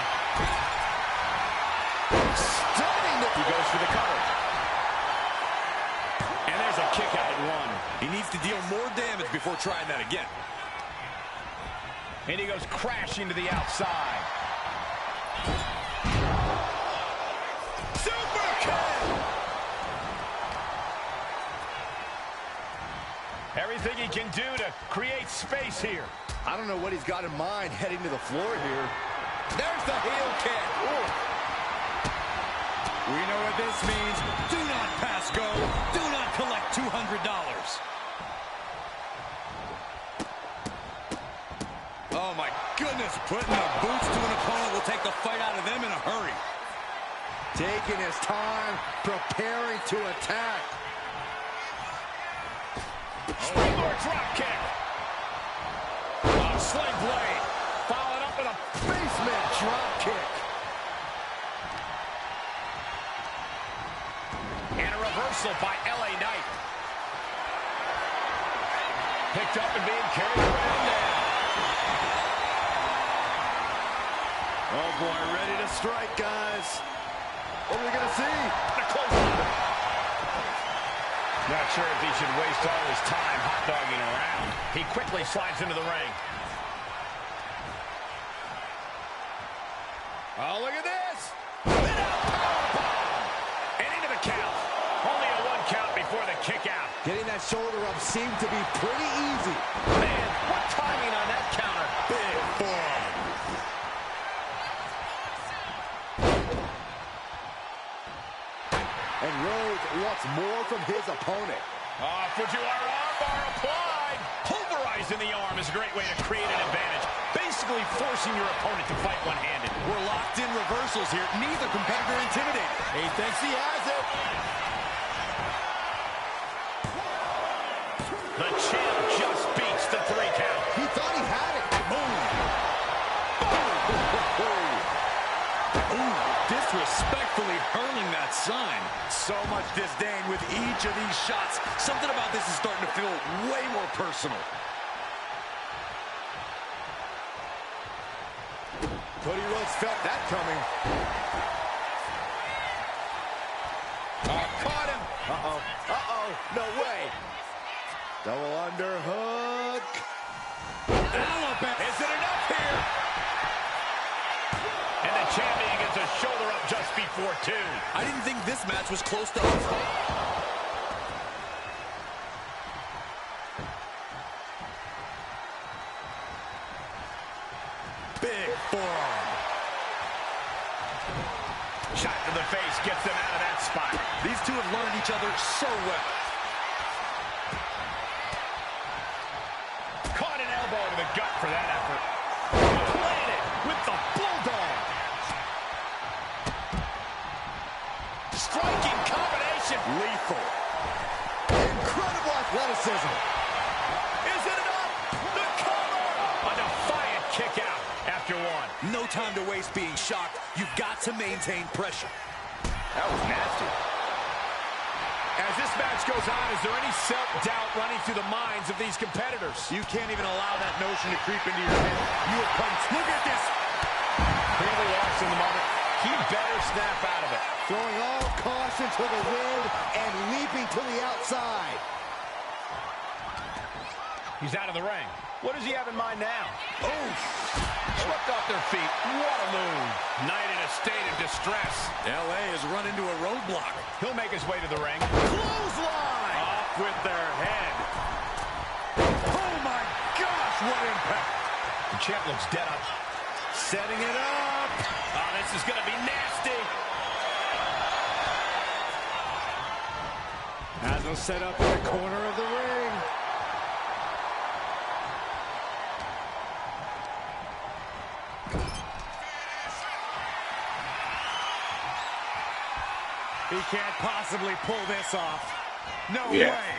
Stunning. He goes for the cover. needs to deal more damage before trying that again. And he goes crashing to the outside. Super kick! Everything he can do to create space here. I don't know what he's got in mind heading to the floor here. There's the heel kick. Ooh. We know what this means. Do not pass go. Do not collect $200. Oh, my goodness. Putting the boots to an opponent will take the fight out of them in a hurry. Taking his time, preparing to attack. Springboard drop kick. Sling blade. Followed up with a Basement drop kick. and a reversal by LA Knight. Picked up and being carried around now. Oh boy, ready to strike, guys. What are we gonna see? Not sure if he should waste all his time hot-dogging around. He quickly slides into the ring. Oh, look at this! Powerbomb! And into the count. Only a 1 count before the kick out. Getting that shoulder up seemed to be pretty easy. Man, what timing on that counter. Big forearm. And Rhodes wants more from his opponent. Fujiwara armbar applied. Pulverizing the arm is a great way to create an advantage. Basically forcing your opponent to fight one-handed. We're locked in reversals here. Neither competitor intimidated. He thinks he has it. The champ just beats the 3 count. He thought he had it. Boom. Ooh, disrespectfully hurling that sign. So much disdain with each of these shots. Something about this is starting to feel way more personal. Cody Rhodes felt that coming. Caught him. Uh-oh. Uh-oh. No way. Double underhook. Alabama. Is it enough here? And the champion gets a shoulder up just before 2. I didn't think this match was close to over. Big forearm. Shot to the face gets them out of that spot. These two have learned each other so well. Caught an elbow to the gut for that effort. Planted with the bulldog. Striking combination. Lethal. Incredible athleticism. Is it enough? The cover. A defiant kick out after 1. No time to waste being shocked. You've got to maintain pressure. That was nasty. As this match goes on, is there any self-doubt running through the minds of these competitors? You can't even allow that notion to creep into your head. You have come. Look at this. Clearly lost in the moment. He better snap out of it. Throwing all caution to the wind and leaping to the outside. He's out of the ring. What does he have in mind now? Oh, swept off their feet. What a move. Knight in a state of distress. LA has run into a roadblock. He'll make his way to the ring. Clothesline. Off with their head. Oh, my gosh, what impact. The champ looks dead up. Setting it up. Oh, this is going to be nasty. Has him set up in the corner of the ring. He can't possibly pull this off. No Yeah. way.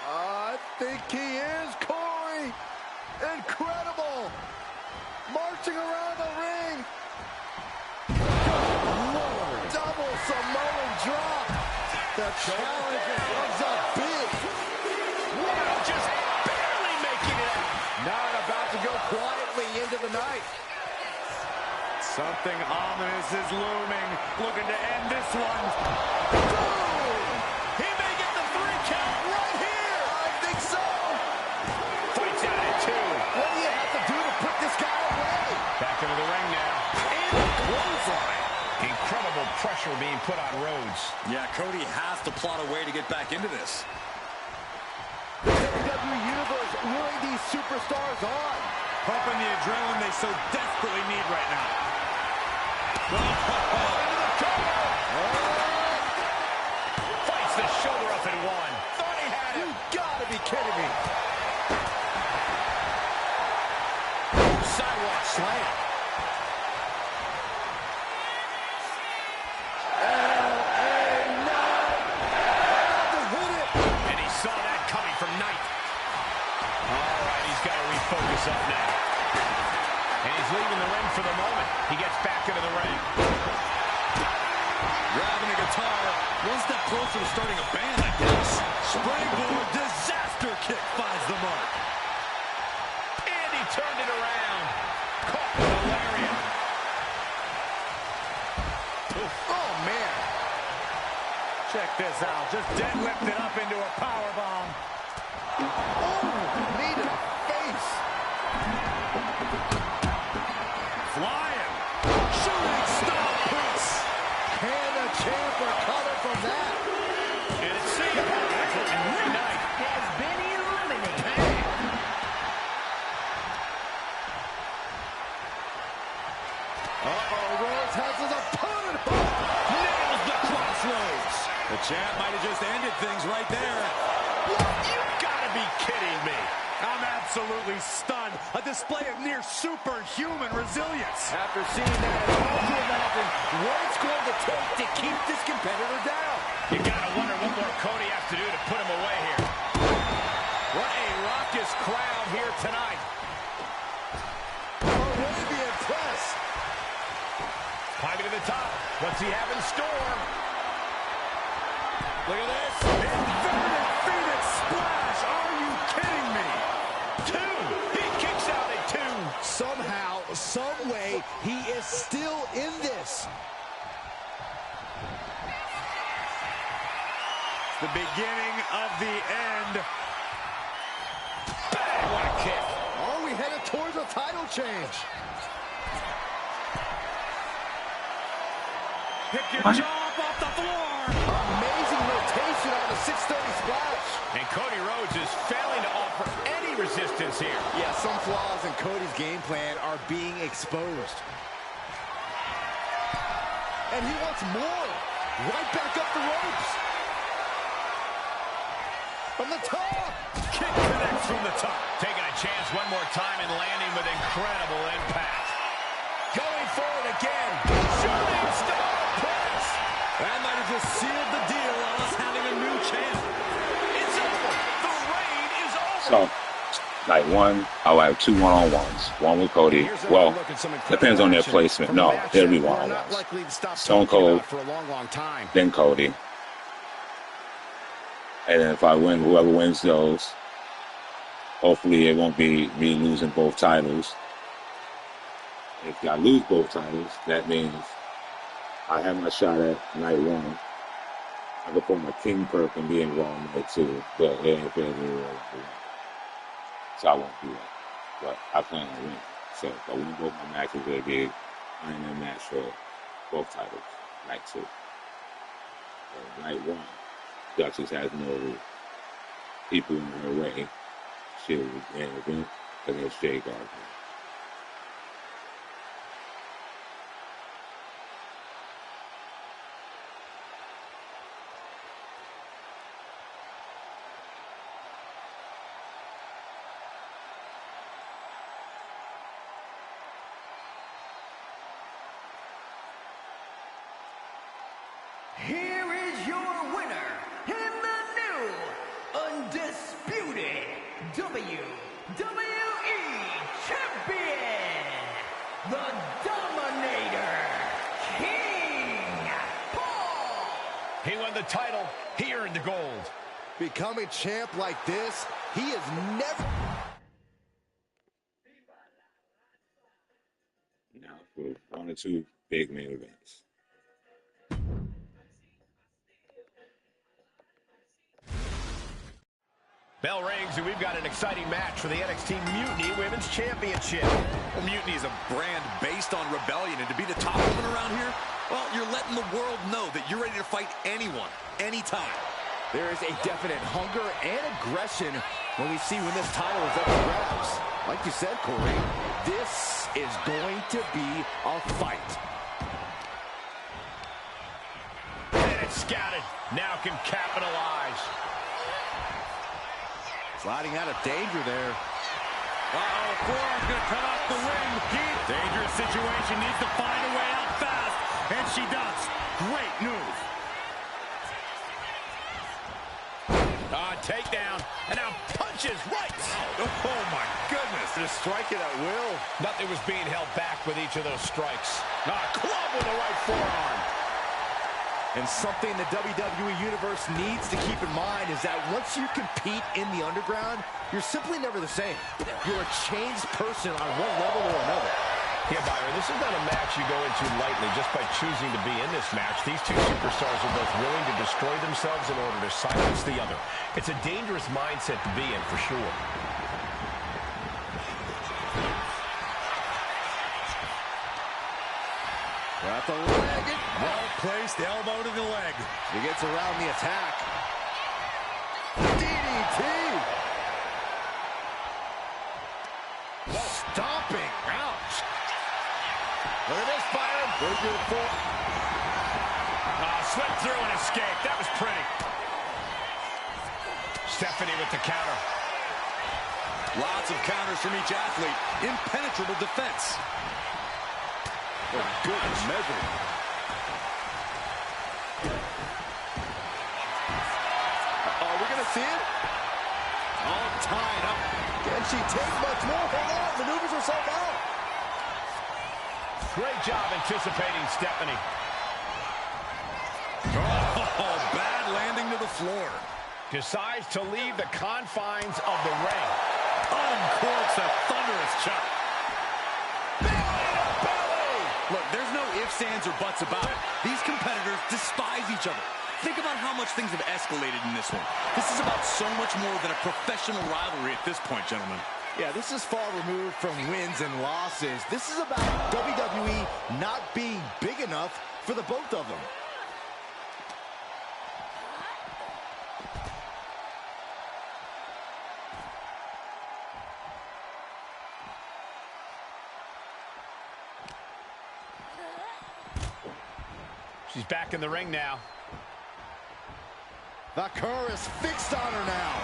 I think he is, Corey. Incredible. Marching around the ring. Lord. Double Samoan drop. The challenger comes up big. Wow, just barely making it out. Not about to go quietly into the night. Something ominous is looming. Looking to end this one. Boom! He may get the 3 count right here. I think so. Incredible pressure being put on Rhodes. Yeah, Cody has to plot a way to get back into this. The WWE Universe willing these superstars on. Pumping the adrenaline they so desperately need right now. Into the cover. Fights the shoulder up and one. Thought he had it. You gotta be kidding me. Sidewalk slam. And he saw that coming from Knight. All right, he's got to refocus up now. And he's leaving the ring for the moment. He gets back into the ring. Grabbing a guitar, one step closer to starting a band, I guess. Springboard disaster kick finds the mark. And he turned it around. Caught with a lariat. Oh, man. Check this out. Just deadlifted up into a powerbomb. Oh, knee to the face. Flying. Shooting star press. Can the champ recover from that? And it's seen upon effort and Knight Has been eliminated. Rhodes has his opponent hooked. Nails the crossroads. The champ might have just ended things right there. You've got to be kidding me. I'm absolutely stunned. A display of near superhuman resilience. After seeing that, it's hard to imagine what it's going to take to keep this competitor down. You got to wonder what more Cody has to do to put him away here. What a raucous crowd here tonight. Arabian press. Climbing to the top. What's he have in store? Look at this. Inverted Phoenix splash. Are you kidding me? Two. He kicks out at two. Somehow, some way, he is still in this. The beginning of the end. Bang, what a kick. Are we headed towards a title change? Pick your jaw up off the floor. Amazing rotation on the 630 splash. And Cody Rhodes is failing to offer any resistance here. Yeah, some flaws in Cody's game plan are being exposed. And he wants more. Right back up the ropes. From the top. Kick connects from the top. Taking a chance one more time and landing with incredible impact. Going forward again. Shooting star press. That might have just sealed the deal on us having a new champ. It's over. The reign is over. So, like I'll have two one-on-ones. One with Cody. Well, depends on their placement. No, they'll be one-on-ones. Stone Cold, for a long time. then Cody. And then if I win, whoever wins those, hopefully it won't be me losing both titles. If I lose both titles, that means I have my shot at night one. I could put my King perk and be involved in night two, but it ain't fair to me. So I won't do that. But I plan on winning. So if I win both my matches, it'll be an Iron match for both titles, night two. Night one, Duchess has no people in her way. She was in the event against Jay Gardner. Here is your winner, in the new, undisputed WWE Champion, the Dominator, King Paul. He won the title. He earned the gold. Becoming champ like this, he is never... Now for one or two big main events. Bell rings, and we've got an exciting match for the NXT Mutiny Women's Championship. Well, Mutiny is a brand based on rebellion, and to be the top woman around here, well, you're letting the world know that you're ready to fight anyone, anytime. There is a definite hunger and aggression when we see when this title is up for grabs. Like you said, Corey, this is going to be a fight. And it's scouted. Now can capitalize. Sliding out of danger there. Uh-oh, forearm's gonna come off the ring. Dangerous situation, needs to find a way out fast, and she does. Great move. Takedown, and now punches right. Oh my goodness. Just striking at will. Nothing was being held back with each of those strikes. Club with the right forearm. And something the WWE Universe needs to keep in mind is that once you compete in the underground, you're simply never the same. You're a changed person on one level or another. Yeah, Byron, this is not a match you go into lightly just by choosing to be in this match. These two superstars are both willing to destroy themselves in order to silence the other. It's a dangerous mindset to be in, for sure. Got the leg. Well-placed elbow to the leg. He gets around the attack. DDT. Stomping. Ouch. Look at this, Byron. Very good for. Slipped through and escaped. That was pretty. Stephanie with the counter. Lots of counters from each athlete. Impenetrable defense. Oh, good measure. Are we going to see it? All tied up. Can she take much more? Hold on. Maneuvers herself out. Great job anticipating Stephanie. Oh, bad landing to the floor. Decides to leave the confines of the ring. Uncorks a thunderous chop. Look, there's no ifs, ands, or buts about it. These competitors despise each other. Think about how much things have escalated in this one. This is about so much more than a professional rivalry at this point, gentlemen. Yeah, this is far removed from wins and losses. This is about WWE not being big enough for the both of them. She's back in the ring now. The car is fixed on her now.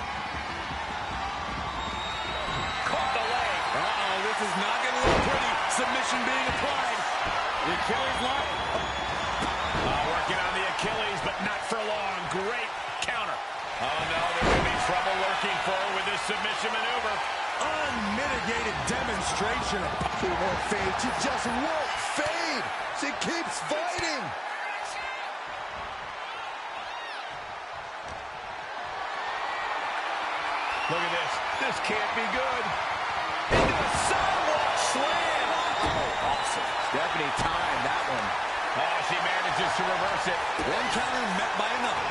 Caught the leg. Uh-oh, this is not going to look pretty. Submission being applied. The Achilles lock. Working on the Achilles, but not for long. Great counter. Oh, no, there will be trouble lurking for her with this submission maneuver. Unmitigated demonstration. She won't fade. She just won't fade. She keeps fighting. Look at this. This can't be good. Into a sidewalk slam. Oh, awesome. Stephanie timed that one. Oh, she manages to reverse it. One counter met by another.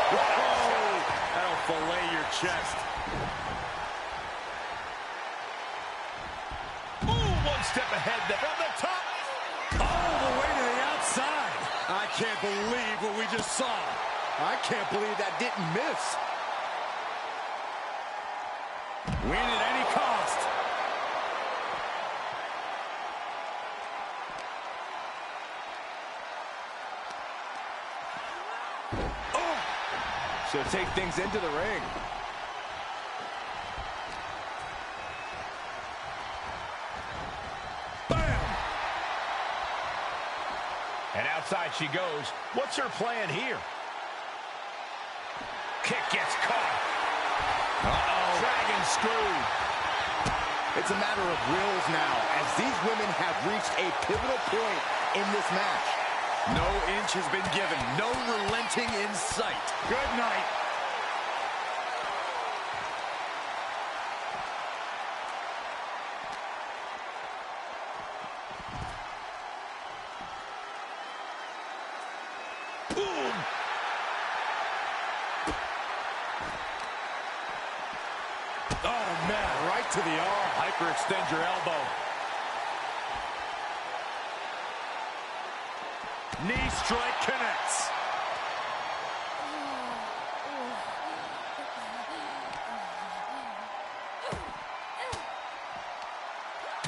Whoa! That'll fillet your chest. Ooh, one step ahead there. From the top. All the way to the outside. I can't believe what we just saw. I can't believe that didn't miss. Win at any cost. Oh! She'll take things into the ring. Bam! And outside she goes. What's her plan here? Kick gets caught. Uh-oh. Dragon screw. It's a matter of wills now, as these women have reached a pivotal point in this match. No inch has been given. No relenting in sight. Good night. Boom! Oh, man, right to the arm. Hyperextend your elbow. Knee strike connects.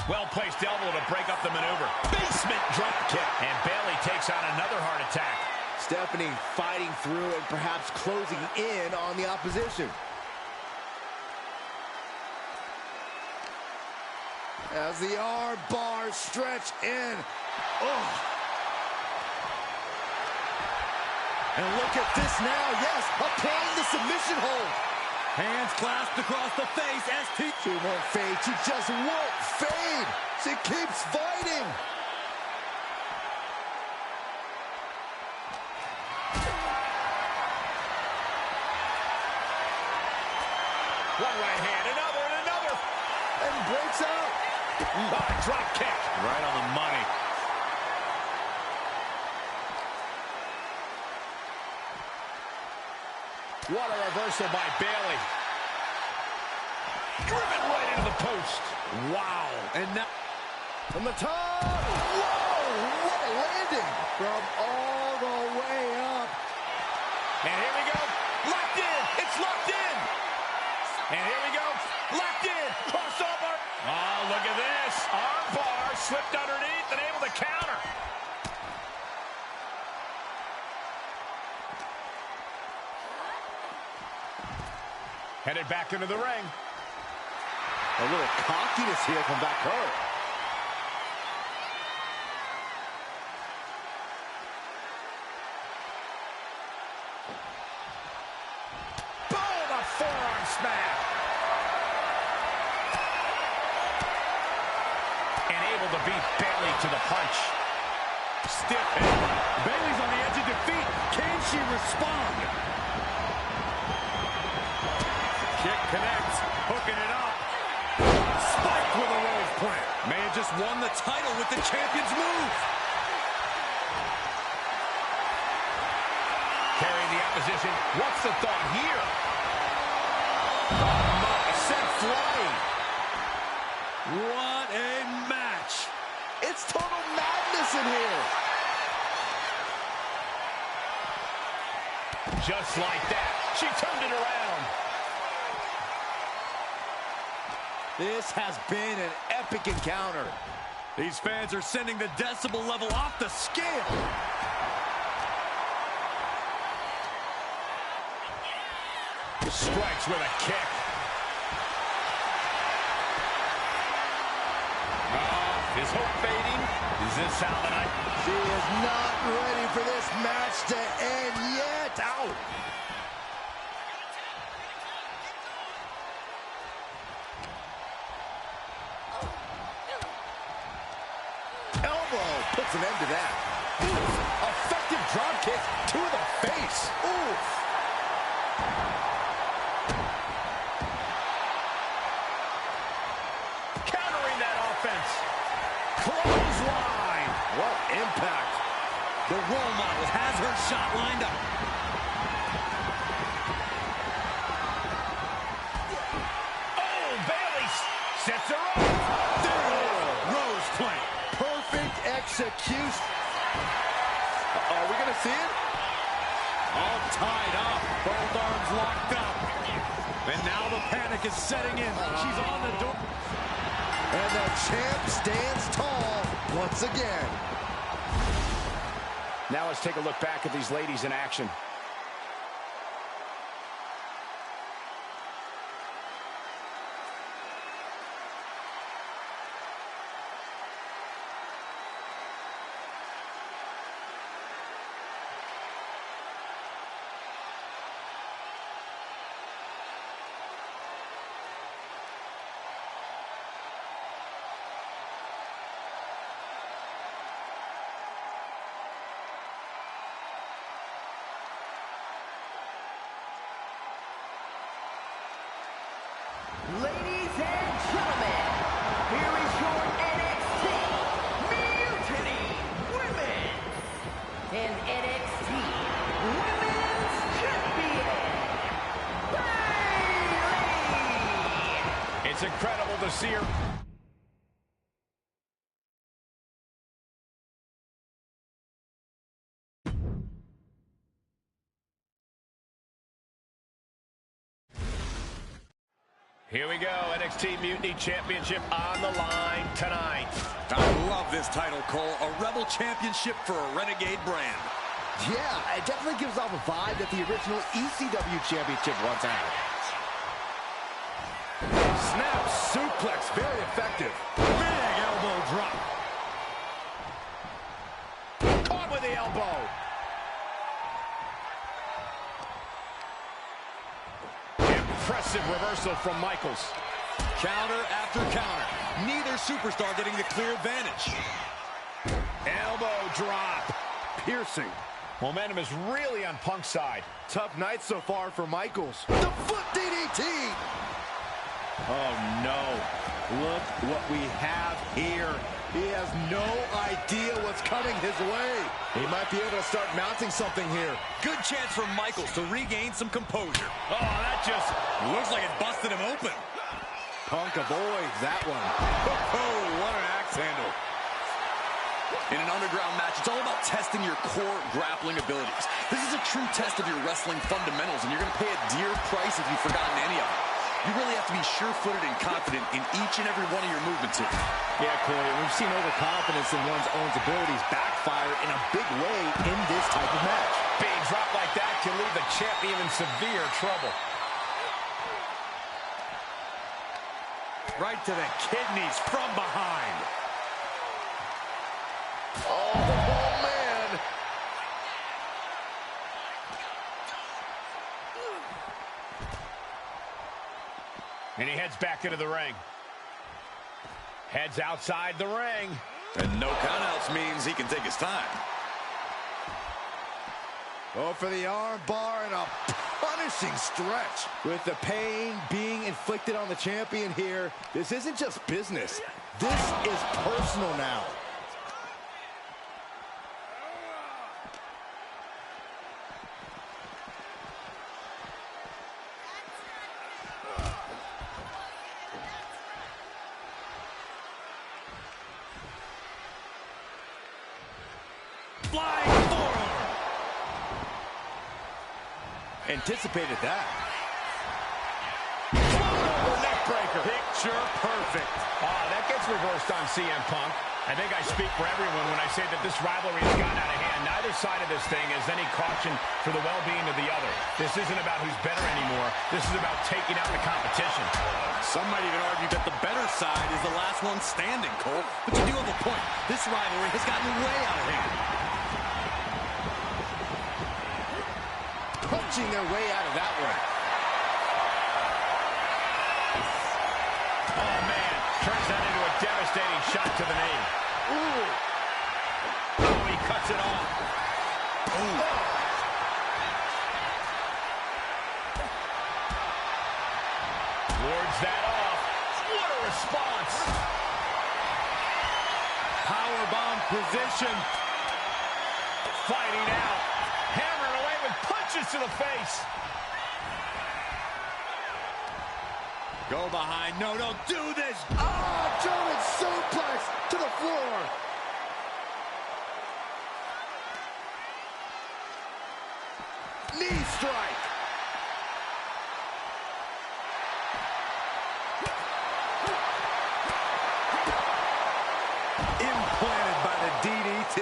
Well-placed elbow to break up the maneuver. Basement drop kick. And Bayley takes on another heart attack. Stephanie fighting through and perhaps closing in on the opposition. As the arm bars stretch in. Oh. And look at this now. Yes, applying the submission hold. Hands clasped across the face. She won't fade. She just won't fade. She keeps fighting. One right hand, another, and another. And breaks out. Drop kick. Right on the money. What a reversal by Bayley. Driven right into the post. Wow. And now from the top. Whoa, what a landing. From all the way up. And here we go. Locked in. It's locked in. And here we go. Locked in. Crossover. Oh, look at this. Arm bar slipped underneath and able to counter. Headed back into the ring. A little cockiness here from back her. Boom! A forearm smash. And able to beat Bayley to the punch. Stiff hit. Bayley's on the edge of defeat. Can she respond? Kick connects. Hooking it up. Spike with a rose plant. May have just won the title with the champion's move. Carrying the opposition. What's the thought here? Sent flying. What a match. It's total madness in here. Just like that. She turned it around. This has been an epic encounter. These fans are sending the decibel level off the scale. Strikes with a kick. Is hope fading? Is this how the night? She is not ready for this match to end yet. Out. Elbow puts an end to that. Effective drop kick to the face. Oof. Countering that offense. Clothesline. What impact. The role model has her shot lined up. Oh, Bayley sets her up. Rose plant. Perfect execution. Are we going to see it? All tied up. Both arms locked up. And now the panic is setting in. She's on the door. And the champ stands tall once again. Now let's take a look back at these ladies in action. Ladies and gentlemen, here is your NXT Mutiny Women's and NXT Women's Champion, Bayley! It's incredible to see her Here we go, NXT Mutiny Championship on the line tonight. I love this title, Cole. A Rebel Championship for a Renegade brand. Yeah, it definitely gives off a vibe that the original ECW Championship once had. Snap suplex, very effective. Big elbow drop. Caught with the elbow. Impressive reversal from Michaels. Counter after counter. Neither superstar getting the clear advantage. Elbow drop. Piercing. Momentum is really on Punk's side. Tough night so far for Michaels. The foot DDT. Oh, no. Look what we have here. He has no idea what's coming his way. He might be able to start mounting something here. Good chance for Michaels to regain some composure. Oh, that just Looks like it busted him open. Punk avoids that one. Oh, what an axe handle. In an underground match, it's all about testing your core grappling abilities. This is a true test of your wrestling fundamentals, and you're going to pay a dear price if you've forgotten any of them. You really have to be sure-footed and confident in each and every one of your movements here. Yeah, Corey, we've seen overconfidence in one's own abilities backfire in a big way in this type of match. big drop like that can leave the champion in severe trouble. Right to the kidneys from behind. Oh, man. And he heads back into the ring. Heads outside the ring. And no countouts means he can take his time. Oh, for the arm bar and a punishing stretch. With the pain being inflicted on the champion here, this isn't just business. This is personal now. Flying forward. Anticipated that. Over neck breaker. Picture perfect. That gets reversed on CM Punk. I think I speak for everyone when I say that this rivalry has gotten out of hand. Neither side of this thing has any caution for the well-being of the other. This isn't about who's better anymore. This is about taking out the competition. Some might even argue that the better side is the last one standing, Cole. But you do have a point. This rivalry has gotten way out of hand. Punching their way out of that one. Oh, man. Turns that into a devastating shot to the knee. Ooh. Oh, he cuts it off. Ooh. Wards that off. What a response. Powerbomb position. Fighting out. Hammering away with punches to the face. Go behind. No, don't do this. Oh, German suplex to the floor. Knee strike. Implanted by the DDT.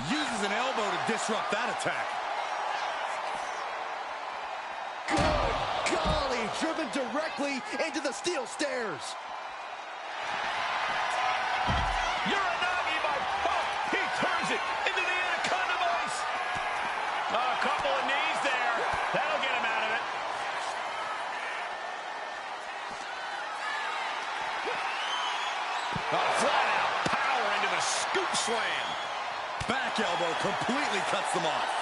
Uses an elbow to disrupt that attack. Good golly, driven directly into the steel stairs. Uranagi by Punk. He turns it into the Anaconda Vice. A couple of knees there. That'll get him out of it. Flat out power into the scoop slam. Back elbow completely cuts them off.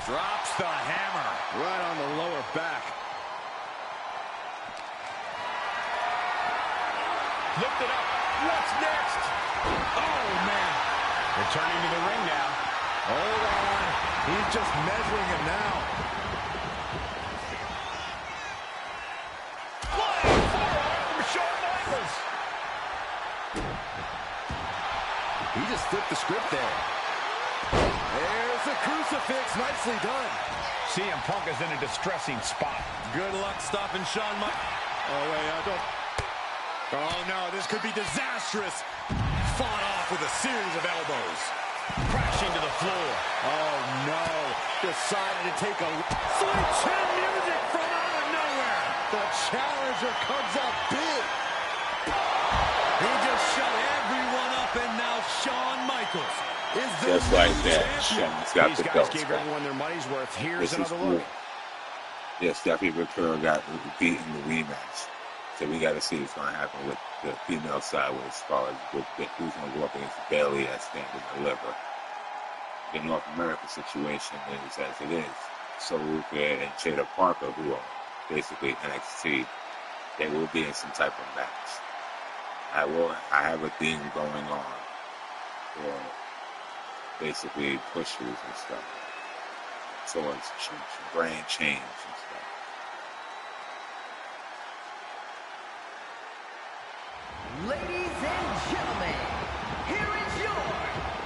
Drops the hammer. Right on the lower back. Lift it up. What's next? Oh, man. Returning to the ring now. Hold on. He's just measuring him now. flip the script there. There's a crucifix. Nicely done. CM Punk is in a distressing spot. Good luck stopping Shawn Michaels. Oh, wait, don't. Oh, no, this could be disastrous. Fought off with a series of elbows. Crashing to the floor. Oh, no. Decided to take a sweet chin music from out of nowhere. The challenger comes up big. He just shut everyone up, and now Shawn Michaels is the Just like that. champion. Shawn's got These the guys belts gave back. everyone their money's worth. Here's This is another cool. look. Yes, Stephanie Ricard got beat in the rematch. So we got to see what's going to happen with the female side as far as who's going to go up against Bailey at Stand and Deliver. The North American situation is as it is. So Ruka and Jada Parker, who are basically NXT, they will be in some type of match. I have a theme going on for basically pushes and stuff towards brand change and stuff. Ladies and gentlemen, here is your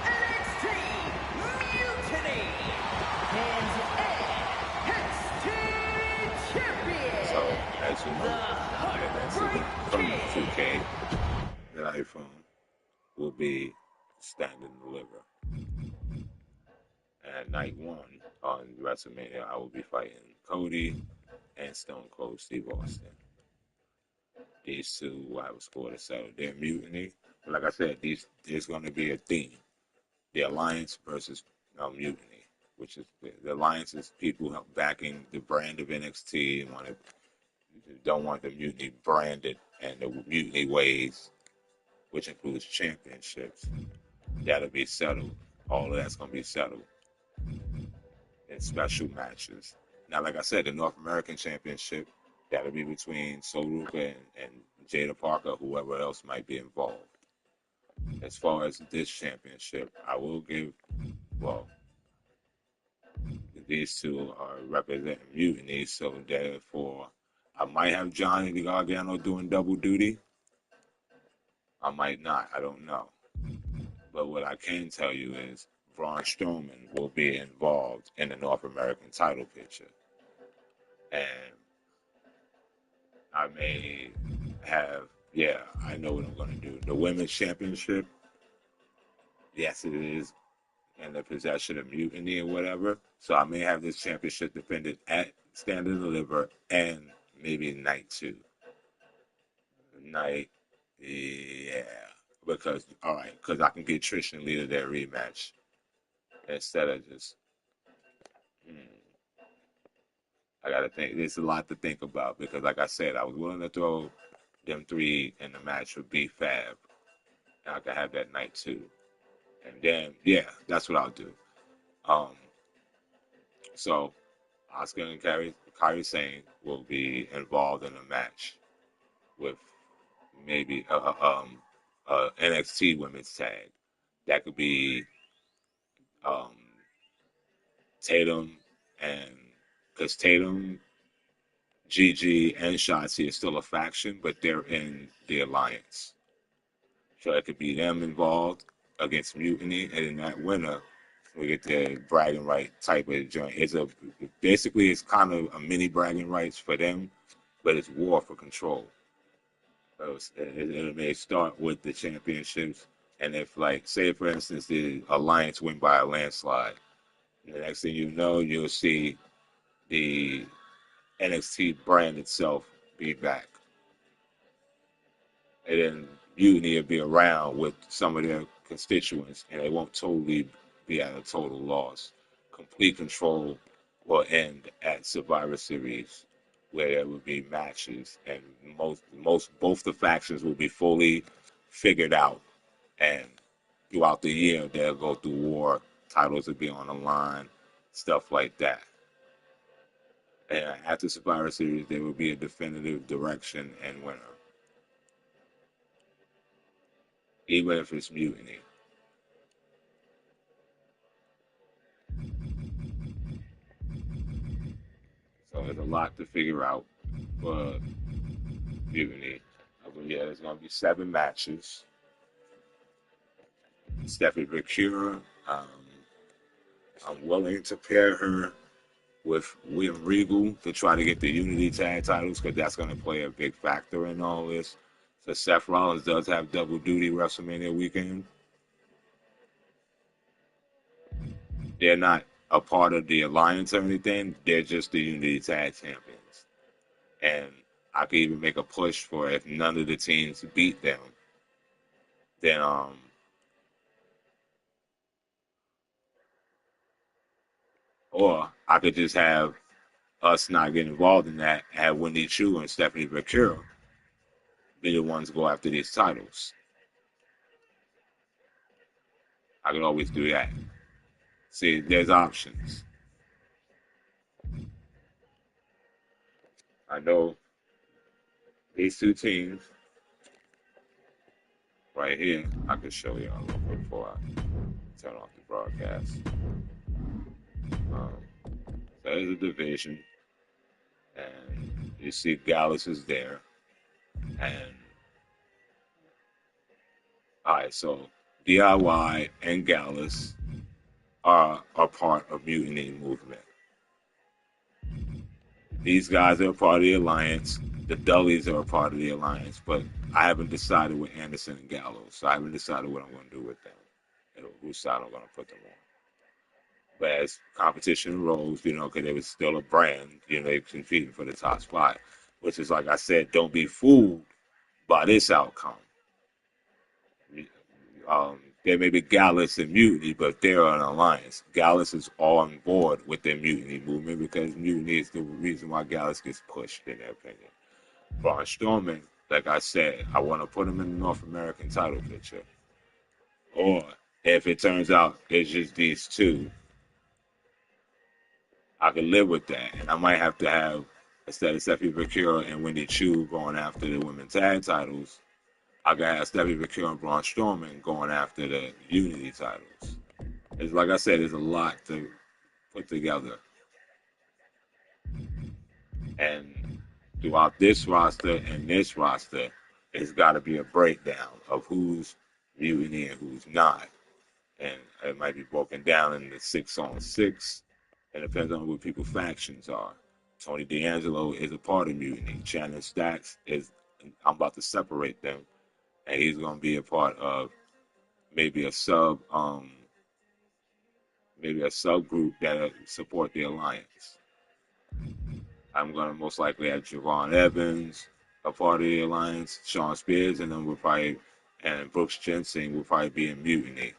NXT Mutiny and NXT Champion, So, as you the know, Heartbreak from Kid. 2K, the iPhone will be Stand and Deliver. And night one on WrestleMania, I will be fighting Cody and Stone Cold Steve Austin. These two will have a score to settle their mutiny. But like I said, there's going to be a theme: the alliance versus mutiny, which is the alliance is people backing the brand of NXT and don't want the mutiny branded and the mutiny ways, which includes championships. That'll be settled. All of that's going to be settled in special matches. Now, like I said, the North American Championship, that'll be between Sol Ruka and Jada Parker, whoever else might be involved. As far as this championship, I will give, well, these two are representing Mutiny, so therefore, I might have Johnny Gargano doing double duty. I might not, I don't know. But what I can tell you is Braun Strowman will be involved in the North American title picture. And I may have, I know what I'm going to do. The Women's Championship, yes, it is in the possession of Mutiny or whatever. So I may have this championship defended at Stand and Deliver and maybe night two. Because I can get Trish and Lita their rematch instead of just, I got to think. There's a lot to think about because, like I said, I was willing to throw them three in the match with B-Fab. And I could have that night too. And then, that's what I'll do. So Asuka and Kairi Sane will be involved in a match with maybe NXT Women's Tag. That could be Tatum because Tatum, Gigi, and Shotzi are still a faction, but they're in the alliance. So it could be them involved against Mutiny, and in that winner, we get the bragging right type of joint. It's kind of a mini bragging rights for them, but it's war for control. So it may start with the championships, and if, like, say for instance, the alliance win by a landslide, the next thing you know, you'll see the NXT brand itself be back. And then Mutiny will be around with some of their constituents, and they won't totally be at a total loss. Complete control will end at Survivor Series, where there will be matches, and both the factions will be fully figured out. And throughout the year, they'll go through war. Titles will be on the line, stuff like that. And after Survivor Series, there will be a definitive direction and winner, even if it's Mutiny. So there's a lot to figure out for Mutiny. There's going to be 7 matches. Stephanie Procure. I'm willing to pair her with William Regal to try to get the Unity tag titles because that's going to play a big factor in all this. So Seth Rollins does have double duty WrestleMania weekend. They're not a part of the alliance or anything. They're just the Unity tag champions. And I could even make a push for if none of the teams beat them, then or I could just have us not get involved in that, have Wendy Chu and Stephanie Procure be the ones go after these titles. I could always do that. See, there's options. I know these two teams right here. I could show y'all real quick before I turn off the broadcast. So there's a division, and you see Gallus is there. And all right, so DIY and Gallus are part of Mutiny movement. These guys are a part of the alliance. The Dudleys are a part of the alliance, but I haven't decided with Anderson and Gallows, so I haven't decided what I'm going to do with them and whose side I'm going to put them on. But as competition rolls, because they was still a brand, they're competing for the top spot, which is like I said, don't be fooled by this outcome. There may be Gallus and Mutiny, but they're an alliance. Gallus is all on board with their Mutiny movement because Mutiny is the reason why Gallus gets pushed, in their opinion. Braun Strowman, like I said, I want to put him in the North American title picture. Or if it turns out it's just these two, I can live with that. And I might have to have, instead of Stephanie Procure and Wendy Chu going after the women's tag titles, I got Stephanie Procure and Braun Strowman going after the Unity titles. It's like I said, there's a lot to put together. And throughout this roster and this roster, it's got to be a breakdown of who's Mutiny and who's not. And it might be broken down into 6-on-6. It depends on what people's factions are. Tony D'Angelo is a part of Mutiny. Shannon Stacks I'm about to separate them, and he's going to be a part of maybe a subgroup that support the alliance. I'm going to most likely have Javon Evans, a part of the alliance, Sean Spears, and then and Brooks Jensen will probably be in Mutiny.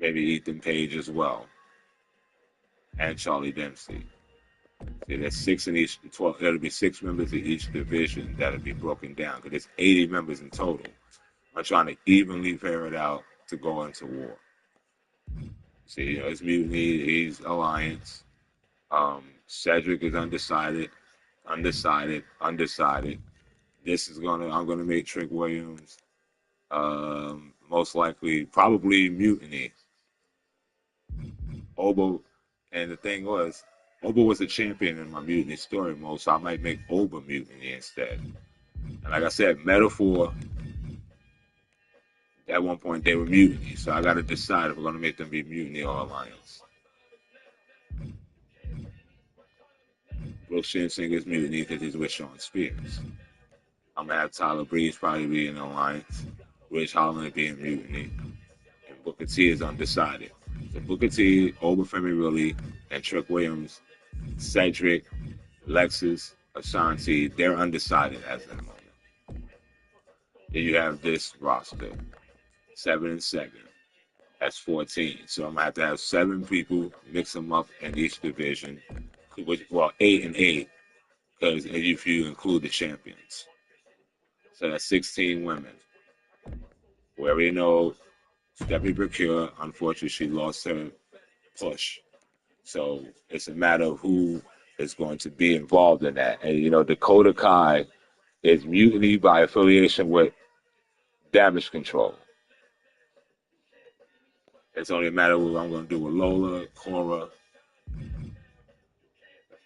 Maybe Ethan Page as well, and Charlie Dempsey. See, there's 6 in each. 12. There'll be 6 members in each division that'll be broken down because there's 80 members in total. I'm trying to evenly pair it out to go into war. See, it's Mutiny. He's Alliance. Cedric is undecided. I'm gonna make Trick Williams. Most likely, probably Mutiny. Obo, and the thing was, Obo was a champion in my Mutiny story mode, so I might make Obo Mutiny instead. And like I said, Metaphor, at one point they were Mutiny, so I got to decide if we're going to make them be Mutiny or Alliance. Brooks Jensen is Mutiny because he's with Sean Spears. I'm going to have Tyler Breeze probably be in Alliance, Rich Holland being Mutiny, and Booker T is undecided. So Booker T, Obafemi Willie, and Trick Williams, Cedric, Lexus, Ashanti, they're undecided as of the moment. Then you have this roster, 7 and 7. That's 14. So I'm going to have 7 people, mix them up in each division. 8 and 8, because if you include the champions. So that's 16 women. We already know Stephanie Procure, unfortunately, she lost her push. So it's a matter of who is going to be involved in that. And, Dakota Kai is Mutiny by affiliation with Damage Control. It's only a matter of what I'm going to do with Lola, Cora,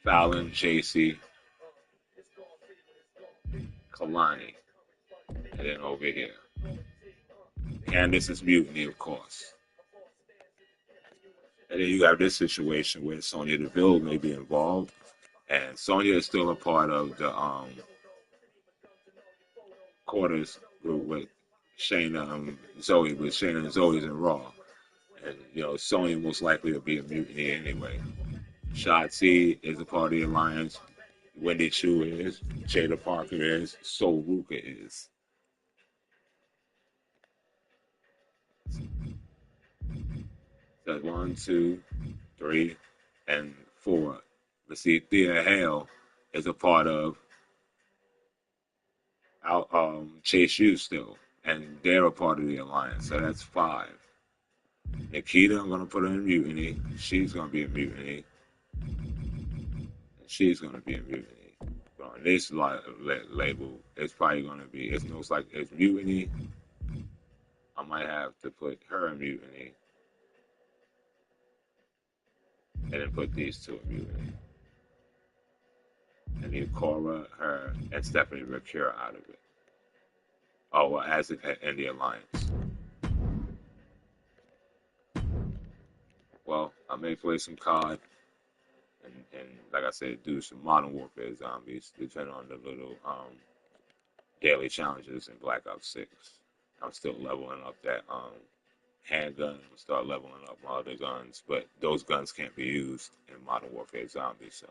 Fallon, JC. Kalani. And then over here, Candice is Mutiny, of course. And then you have this situation where Sonya Deville may be involved. And Sonya is still a part of the quarters group with Shayna and Zoe, with Shayna and Zoe's in Raw. And, Sonya most likely will be a Mutiny anyway. Shotzi is a part of the alliance. Wendy Chu is. Jada Parker is. Sol Ruka is. That's 1, 2, 3, and 4. But see, Thea Hale is a part of Chase U still, and they're a part of the alliance. So that's 5. Nikita, I'm gonna put her in Mutiny. She's gonna be a Mutiny. She's gonna be a Mutiny. But on this label, it's probably gonna be. It looks like it's Mutiny. I might have to put her in Mutiny, and then put these two in Mutiny. And leave Cora, her, and Stephanie Mercure out of it. Oh, well, as in the alliance. Well, I may play some COD, and like I said, do some Modern Warfare zombies, depending on the little daily challenges in Black Ops 6. I'm still leveling up that handgun. I'm start leveling up my other guns, but those guns can't be used in Modern Warfare zombies, so